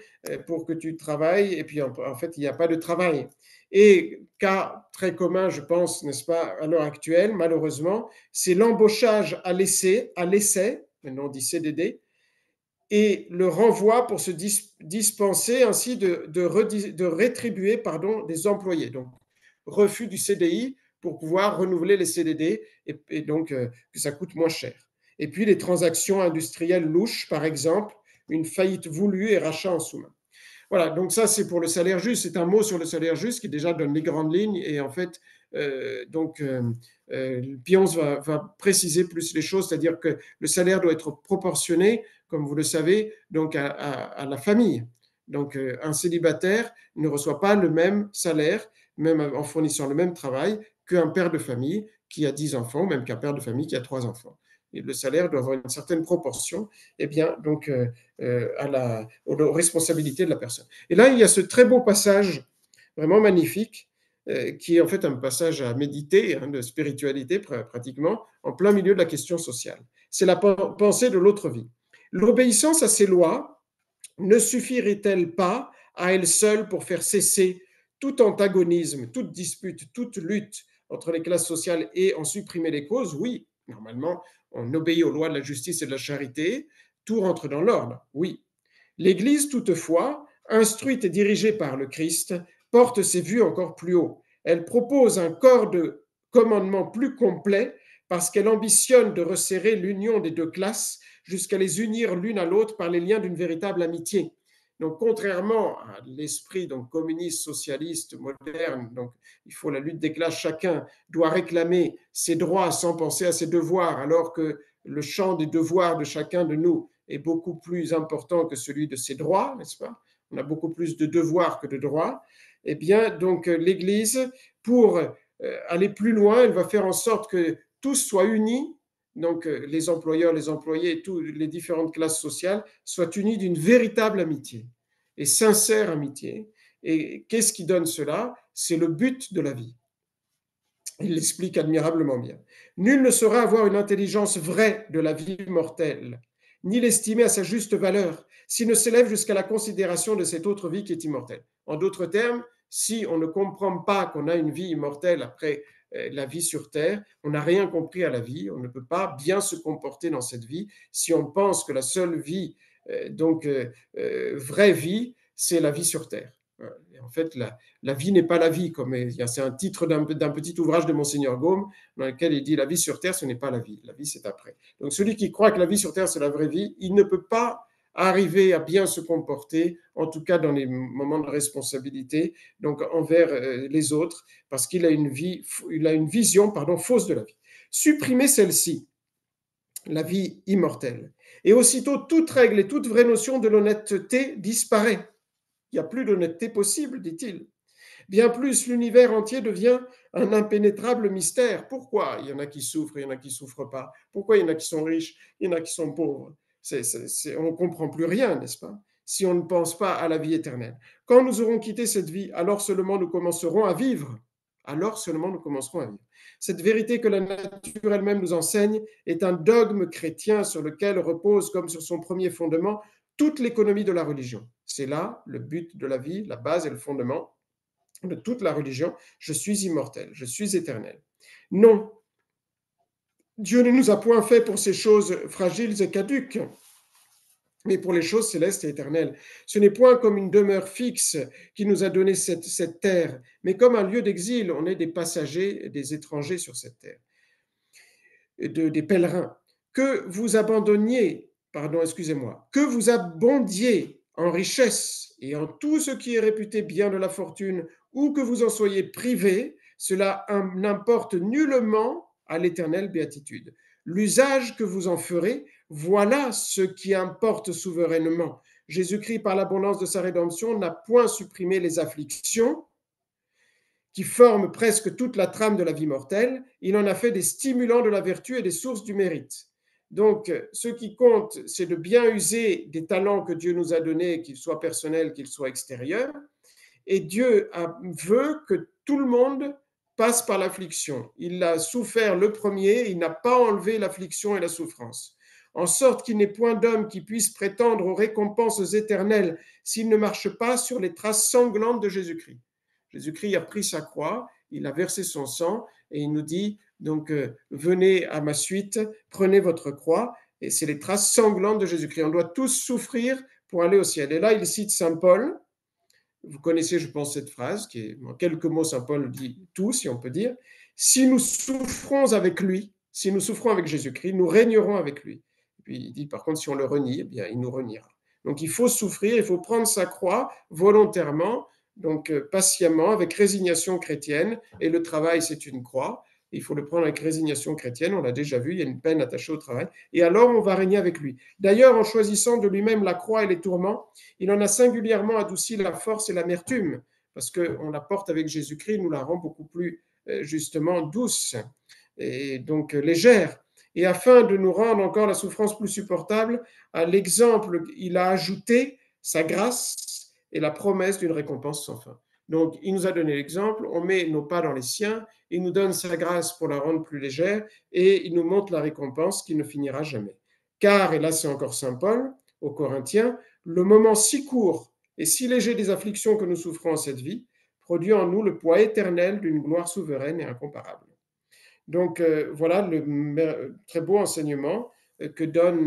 pour que tu travailles, et puis en fait, il n'y a pas de travail. Et cas très commun, je pense, n'est-ce pas, à l'heure actuelle, malheureusement, c'est l'embauchage à l'essai, maintenant on dit CDD, et le renvoi pour se dispenser ainsi de rétribuer des employés. Donc, refus du CDI pour pouvoir renouveler les CDD et donc que ça coûte moins cher. Et puis les transactions industrielles louches, par exemple, une faillite voulue et rachat en sous-main. Voilà, donc ça c'est pour le salaire juste. C'est un mot sur le salaire juste qui déjà donne les grandes lignes et en fait, Pionze va préciser plus les choses, c'est-à-dire que le salaire doit être proportionné, comme vous le savez, donc à la famille. Donc un célibataire ne reçoit pas le même salaire, même en fournissant le même travail, qu'un père de famille qui a 10 enfants, ou même qu'un père de famille qui a 3 enfants. Et le salaire doit avoir une certaine proportion, eh bien, donc, aux responsabilités de la personne. Et là, il y a ce très beau passage, vraiment magnifique, qui est en fait un passage à méditer, hein, de spiritualité pratiquement, en plein milieu de la question sociale. C'est la pensée de l'autre vie. L'obéissance à ces lois ne suffirait-elle pas à elle seule pour faire cesser tout antagonisme, toute dispute, toute lutte entre les classes sociales et en supprimer les causes? Oui, normalement, on obéit aux lois de la justice et de la charité, tout rentre dans l'ordre, oui. L'Église, toutefois, instruite et dirigée par le Christ, porte ses vues encore plus haut. Elle propose un corps de commandement plus complet parce qu'elle ambitionne de resserrer l'union des deux classes jusqu'à les unir l'une à l'autre par les liens d'une véritable amitié. Donc, contrairement à l'esprit donc, communiste, socialiste, moderne, donc, il faut la lutte des classes, chacun doit réclamer ses droits sans penser à ses devoirs, alors que le champ des devoirs de chacun de nous est beaucoup plus important que celui de ses droits, n'est-ce pas? On a beaucoup plus de devoirs que de droits. Eh bien, donc, l'Église, pour aller plus loin, elle va faire en sorte que tous soient unis, donc les employeurs, les employés, toutes les différentes classes sociales soient unis d'une véritable amitié et sincère amitié. Et qu'est-ce qui donne cela? C'est le but de la vie. Il l'explique admirablement bien. Nul ne saura avoir une intelligence vraie de la vie mortelle, ni l'estimer à sa juste valeur, s'il ne s'élève jusqu'à la considération de cette autre vie qui est immortelle. En d'autres termes, si on ne comprend pas qu'on a une vie immortelle après la vie sur Terre, on n'a rien compris à la vie, on ne peut pas bien se comporter dans cette vie si on pense que la seule vie, vraie vie, c'est la vie sur Terre. Et en fait, la vie n'est pas la vie, c'est un titre d'un petit ouvrage de Monseigneur Gaume, dans lequel il dit la vie sur Terre, ce n'est pas la vie c'est après. Donc celui qui croit que la vie sur Terre, c'est la vraie vie, il ne peut pas arriver à bien se comporter, en tout cas dans les moments de responsabilité, donc envers les autres, parce qu'il a une vision fausse de la vie. Supprimer celle-ci, la vie immortelle, et aussitôt toute règle et toute vraie notion de l'honnêteté disparaît. Il n'y a plus d'honnêteté possible, dit-il. Bien plus, l'univers entier devient un impénétrable mystère. Pourquoi il y en a qui souffrent, il y en a qui ne souffrent pas? Pourquoi il y en a qui sont riches, il y en a qui sont pauvres? On ne comprend plus rien, n'est-ce pas? Si on ne pense pas à la vie éternelle. Quand nous aurons quitté cette vie, alors seulement nous commencerons à vivre. Alors seulement nous commencerons à vivre. Cette vérité que la nature elle-même nous enseigne est un dogme chrétien sur lequel repose, comme sur son premier fondement, toute l'économie de la religion. C'est là le but de la vie, la base et le fondement de toute la religion. Je suis immortel, je suis éternel. Non, Dieu ne nous a point fait pour ces choses fragiles et caduques, mais pour les choses célestes et éternelles. Ce n'est point comme une demeure fixe qui nous a donné cette terre, mais comme un lieu d'exil. On est des passagers, des étrangers sur cette terre, des pèlerins. Que vous abandonniez, que vous abondiez en richesse et en tout ce qui est réputé bien de la fortune, ou que vous en soyez privé, cela n'importe nullement à l'éternelle béatitude. L'usage que vous en ferez, voilà ce qui importe souverainement. Jésus-Christ, par l'abondance de sa rédemption, n'a point supprimé les afflictions qui forment presque toute la trame de la vie mortelle. Il en a fait des stimulants de la vertu et des sources du mérite. Donc, ce qui compte, c'est de bien user des talents que Dieu nous a donnés, qu'ils soient personnels, qu'ils soient extérieurs. Et Dieu veut que tout le monde passe par l'affliction. Il a souffert le premier, il n'a pas enlevé l'affliction et la souffrance. En sorte qu'il n'est point d'homme qui puisse prétendre aux récompenses éternelles s'il ne marche pas sur les traces sanglantes de Jésus-Christ. Jésus-Christ a pris sa croix, il a versé son sang et il nous dit donc venez à ma suite, prenez votre croix, et c'est les traces sanglantes de Jésus-Christ. On doit tous souffrir pour aller au ciel. Et là, il cite saint Paul. Vous connaissez, je pense, cette phrase qui est, en quelques mots, saint Paul dit tout, si on peut dire. Si nous souffrons avec lui, si nous souffrons avec Jésus-Christ, nous régnerons avec lui. Et puis il dit, par contre, si on le renie, eh bien, il nous reniera. Donc il faut souffrir, il faut prendre sa croix volontairement, donc patiemment, avec résignation chrétienne. Et le travail, c'est une croix. Il faut le prendre avec résignation chrétienne, on l'a déjà vu, il y a une peine attachée au travail. Et alors, on va régner avec lui. D'ailleurs, en choisissant de lui-même la croix et les tourments, il en a singulièrement adouci la force et l'amertume, parce qu'on la porte avec Jésus-Christ, il nous la rend beaucoup plus, justement, douce et donc légère. Et afin de nous rendre encore la souffrance plus supportable, à l'exemple, il a ajouté sa grâce et la promesse d'une récompense sans fin. Donc, il nous a donné l'exemple, on met nos pas dans les siens, il nous donne sa grâce pour la rendre plus légère, et il nous montre la récompense qui ne finira jamais. Car, et là c'est encore saint Paul, aux Corinthiens, le moment si court et si léger des afflictions que nous souffrons en cette vie produit en nous le poids éternel d'une gloire souveraine et incomparable. Donc voilà le très beau enseignement que donne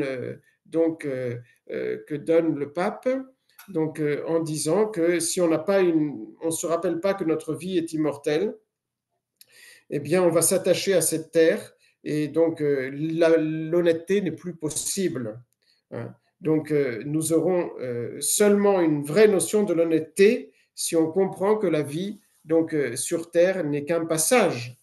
le pape, donc en disant que si on ne se rappelle pas que notre vie est immortelle, eh bien on va s'attacher à cette terre et donc l'honnêteté n'est plus possible. Hein. Donc nous aurons seulement une vraie notion de l'honnêteté si on comprend que la vie donc sur terre n'est qu'un passage.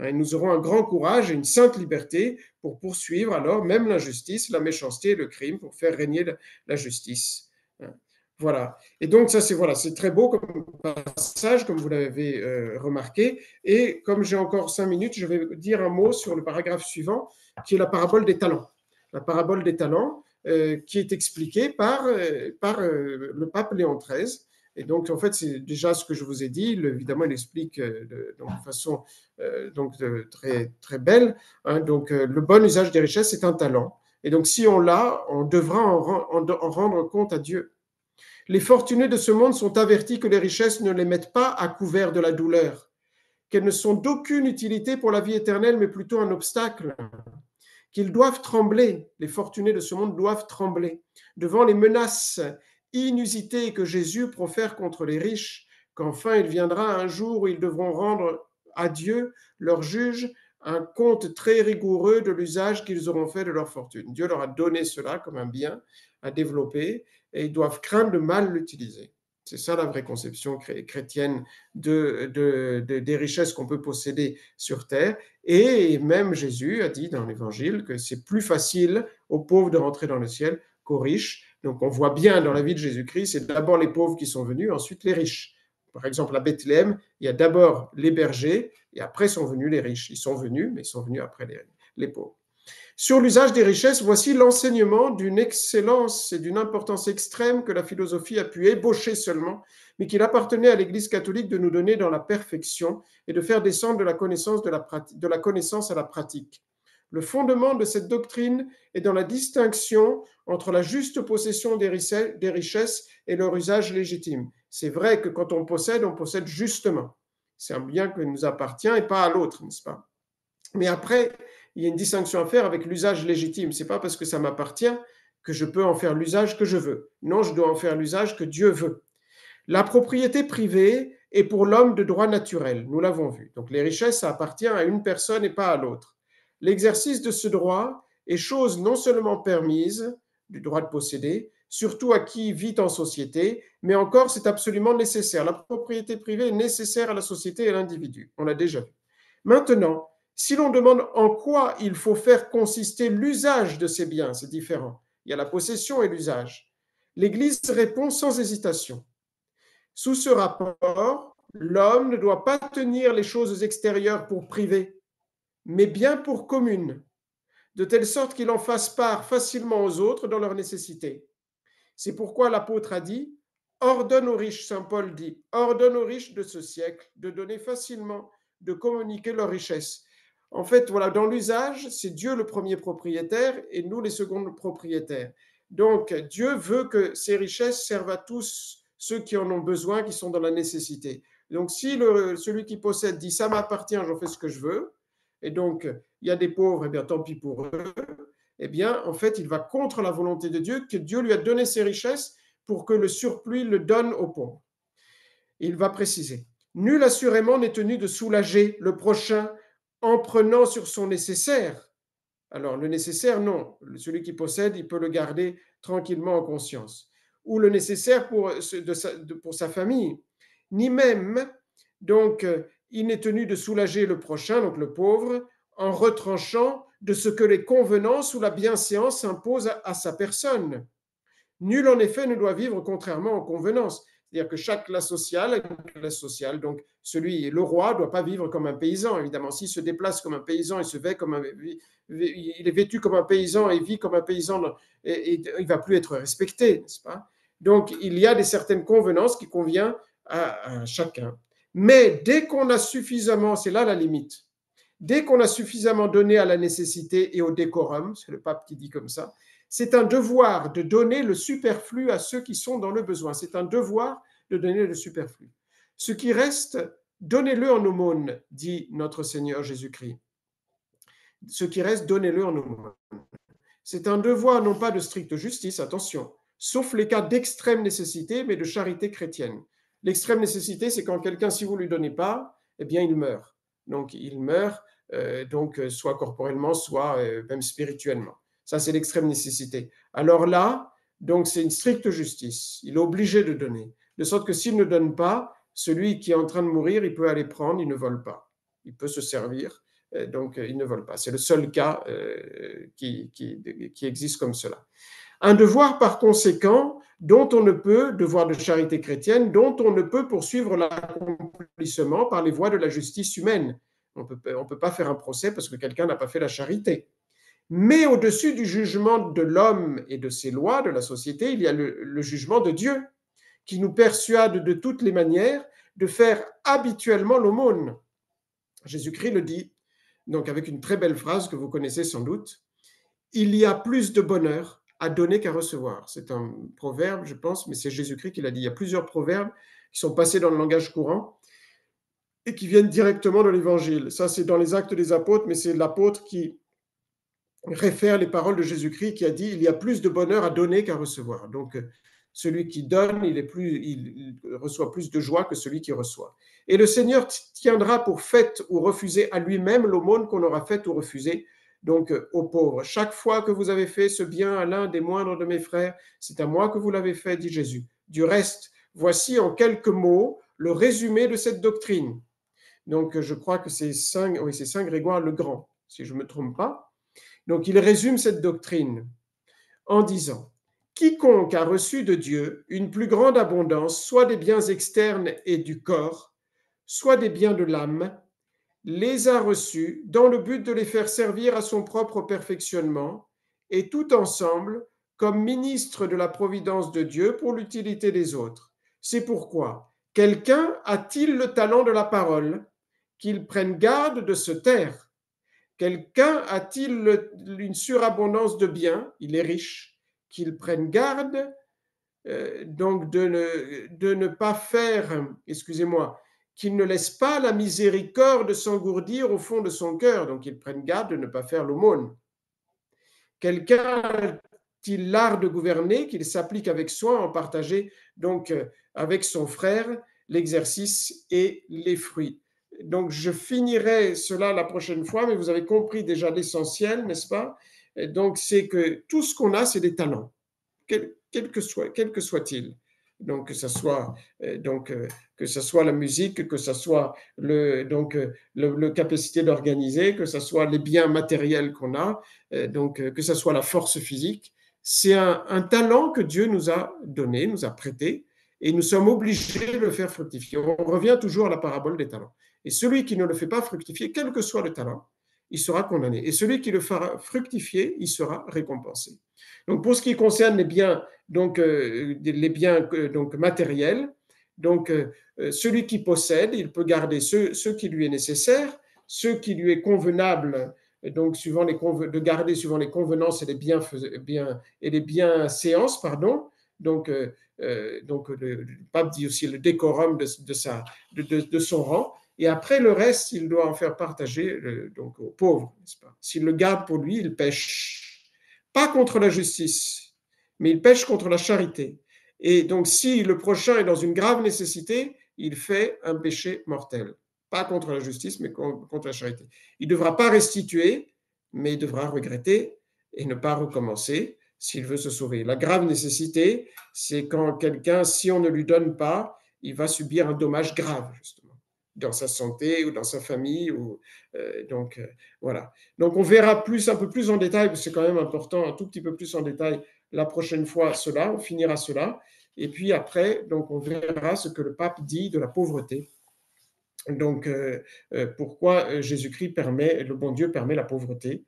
Et nous aurons un grand courage et une sainte liberté pour poursuivre alors même l'injustice, la méchanceté et le crime, pour faire régner la justice. Voilà. Et donc ça c'est très beau comme passage, comme vous l'avez remarqué. Et comme j'ai encore 5 minutes, je vais dire un mot sur le paragraphe suivant, qui est la parabole des talents. La parabole des talents qui est expliquée par le pape Léon XIII. Et donc, en fait, c'est déjà ce que je vous ai dit. Évidemment, il explique donc, de façon très, très belle. Hein. Donc, le bon usage des richesses, c'est un talent. Et donc, si on l'a, on devra en rendre compte à Dieu. Les fortunés de ce monde sont avertis que les richesses ne les mettent pas à couvert de la douleur, qu'elles ne sont d'aucune utilité pour la vie éternelle, mais plutôt un obstacle, qu'ils doivent trembler, les fortunés de ce monde doivent trembler devant les menaces inusitées que Jésus profère contre les riches, qu'enfin il viendra un jour où ils devront rendre à Dieu, leur juge, un compte très rigoureux de l'usage qu'ils auront fait de leur fortune. Dieu leur a donné cela comme un bien à développer et ils doivent craindre de mal l'utiliser. C'est ça la vraie conception chrétienne des richesses qu'on peut posséder sur terre. Et même Jésus a dit dans l'Évangile que c'est plus facile aux pauvres de rentrer dans le ciel qu'aux riches. Donc on voit bien dans la vie de Jésus-Christ, c'est d'abord les pauvres qui sont venus, ensuite les riches. Par exemple, à Bethléem, il y a d'abord les bergers et après sont venus les riches. Ils sont venus, mais ils sont venus après les pauvres. Sur l'usage des richesses, voici l'enseignement d'une excellence et d'une importance extrême que la philosophie a pu ébaucher seulement, mais qu'il appartenait à l'Église catholique de nous donner dans la perfection et de faire descendre de la connaissance à la pratique. Le fondement de cette doctrine est dans la distinction entre la juste possession des richesses et leur usage légitime. C'est vrai que quand on possède justement. C'est un bien qui nous appartient et pas à l'autre, n'est-ce pas? Mais après, il y a une distinction à faire avec l'usage légitime. Ce n'est pas parce que ça m'appartient que je peux en faire l'usage que je veux. Non, je dois en faire l'usage que Dieu veut. La propriété privée est pour l'homme de droit naturel, nous l'avons vu. Donc les richesses, ça appartient à une personne et pas à l'autre. L'exercice de ce droit est chose non seulement permise, du droit de posséder, surtout à qui vit en société, mais encore c'est absolument nécessaire. La propriété privée est nécessaire à la société et à l'individu. On l'a déjà vu. Maintenant, si l'on demande en quoi il faut faire consister l'usage de ces biens, c'est différent. Il y a la possession et l'usage. L'Église répond sans hésitation. Sous ce rapport, l'homme ne doit pas tenir les choses extérieures pour privées, mais bien pour communes, de telle sorte qu'il en fasse part facilement aux autres dans leurs nécessités. C'est pourquoi l'apôtre a dit, ordonne aux riches, saint Paul dit, ordonne aux riches de ce siècle de donner facilement, de communiquer leurs richesses. En fait, voilà, dans l'usage, c'est Dieu le premier propriétaire et nous les seconds propriétaires. Donc, Dieu veut que ces richesses servent à tous ceux qui en ont besoin, qui sont dans la nécessité. Donc, si celui qui possède dit ça m'appartient, j'en fais ce que je veux, et donc il y a des pauvres, eh bien tant pis pour eux, eh bien en fait il va contre la volonté de Dieu, que Dieu lui a donné ses richesses pour que le surplus le donne aux pauvres. Il va préciser, nul assurément n'est tenu de soulager le prochain en prenant sur son nécessaire. Alors le nécessaire, non, celui qui possède, il peut le garder tranquillement en conscience. Ou le nécessaire pour sa famille, ni même, donc, il n'est tenu de soulager le prochain, donc le pauvre, en retranchant de ce que les convenances ou la bienséance imposent à sa personne. Nul, en effet, ne doit vivre contrairement aux convenances. C'est-à-dire que chaque classe sociale a une classe sociale. Donc, le roi ne doit pas vivre comme un paysan, évidemment. S'il se déplace comme un paysan et se vêt comme il est vêtu comme un paysan et vit comme un paysan, et il ne va plus être respecté, n'est-ce pas? Donc, il y a certaines convenances qui conviennent à chacun. Mais dès qu'on a suffisamment, c'est là la limite, dès qu'on a suffisamment donné à la nécessité et au décorum, c'est le pape qui dit comme ça, c'est un devoir de donner le superflu à ceux qui sont dans le besoin. C'est un devoir de donner le superflu. Ce qui reste, donnez-le en aumône, dit notre Seigneur Jésus-Christ. Ce qui reste, donnez-le en aumône. C'est un devoir non pas de stricte justice, attention, sauf les cas d'extrême nécessité, mais de charité chrétienne. L'extrême nécessité, c'est quand quelqu'un, si vous ne lui donnez pas, eh bien, il meurt. Donc, il meurt, soit corporellement, soit même spirituellement. Ça, c'est l'extrême nécessité. Alors là, donc, c'est une stricte justice. Il est obligé de donner. De sorte que s'il ne donne pas, celui qui est en train de mourir, il peut aller prendre, il ne vole pas. Il peut se servir, donc il ne vole pas. C'est le seul cas qui existe comme cela. Un devoir, par conséquent, dont on ne peut, devoir de charité chrétienne, dont on ne peut poursuivre l'accomplissement par les voies de la justice humaine. On ne peut pas faire un procès parce que quelqu'un n'a pas fait la charité. Mais au-dessus du jugement de l'homme et de ses lois, de la société, il y a le jugement de Dieu, qui nous persuade de toutes les manières de faire habituellement l'aumône. Jésus-Christ le dit, donc avec une très belle phrase que vous connaissez sans doute, il y a plus de bonheur à donner qu'à recevoir. C'est un proverbe, je pense, mais c'est Jésus-Christ qui l'a dit. Il y a plusieurs proverbes qui sont passés dans le langage courant et qui viennent directement de l'Évangile. Ça, c'est dans les Actes des Apôtres, mais c'est l'apôtre qui réfère les paroles de Jésus-Christ qui a dit « Il y a plus de bonheur à donner qu'à recevoir ». Donc, celui qui donne, il reçoit plus de joie que celui qui reçoit. Et le Seigneur tiendra pour faite ou refuser à lui-même l'aumône qu'on aura faite ou refusée, donc aux pauvres. Chaque fois que vous avez fait ce bien à l'un des moindres de mes frères, c'est à moi que vous l'avez fait, dit Jésus. Du reste, voici en quelques mots le résumé de cette doctrine. Donc, je crois que c'est Saint Grégoire le Grand, si je ne me trompe pas. Donc, il résume cette doctrine en disant « Quiconque a reçu de Dieu une plus grande abondance, soit des biens externes et du corps, soit des biens de l'âme, les a reçus dans le but de les faire servir à son propre perfectionnement, et tout ensemble comme ministres de la providence de Dieu pour l'utilité des autres. C'est pourquoi quelqu'un a-t-il le talent de la parole, qu'il prenne garde de se taire. Quelqu'un a-t-il une surabondance de biens, il est riche, qu'il prenne garde donc de ne pas faire, excusez-moi, qu'il ne laisse pas la miséricorde s'engourdir au fond de son cœur, donc qu'il prenne garde de ne pas faire l'aumône. Quelqu'un a-t-il l'art de gouverner, qu'il s'applique avec soin en partager donc avec son frère l'exercice et les fruits. Donc, je finirai cela la prochaine fois, mais vous avez compris déjà l'essentiel, n'est-ce pas? Donc, c'est que tout ce qu'on a, c'est des talents, quel que soit-il. Donc, que ce soit, que ce soit la musique, que ce soit le capacité d'organiser, que ce soit les biens matériels qu'on a, que ce soit la force physique. C'est un talent que Dieu nous a donné, nous a prêté, et nous sommes obligés de le faire fructifier. On revient toujours à la parabole des talents. Et celui qui ne le fait pas fructifier, quel que soit le talent, il sera condamné. Et celui qui le fera fructifier, il sera récompensé. Donc, pour ce qui concerne les biens, matériels, celui qui possède, il peut garder ce qui lui est nécessaire, ce qui lui est convenable, donc de garder suivant les convenances et les bienséances, pardon. Le pape dit aussi le décorum de son rang. Et après, le reste, il doit en faire partager aux pauvres, n'est-ce pas? S'il le garde pour lui, il pêche. Pas contre la justice, mais il pêche contre la charité. Et donc, si le prochain est dans une grave nécessité, il fait un péché mortel. Pas contre la justice, mais contre la charité. Il ne devra pas restituer, mais il devra regretter et ne pas recommencer s'il veut se sauver. La grave nécessité, c'est quand quelqu'un, si on ne lui donne pas, il va subir un dommage grave, justement, dans sa santé ou dans sa famille. Voilà. Donc, on verra un peu plus en détail, parce que c'est quand même important, un tout petit peu plus en détail la prochaine fois cela, on finira cela. Et puis après, donc, on verra ce que le pape dit de la pauvreté. Donc, pourquoi Jésus-Christ le bon Dieu permet la pauvreté,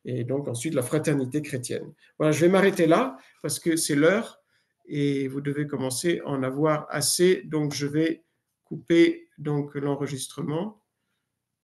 et donc ensuite la fraternité chrétienne. Voilà, je vais m'arrêter là parce que c'est l'heure et vous devez commencer à en avoir assez. Donc, je vais couper donc l'enregistrement.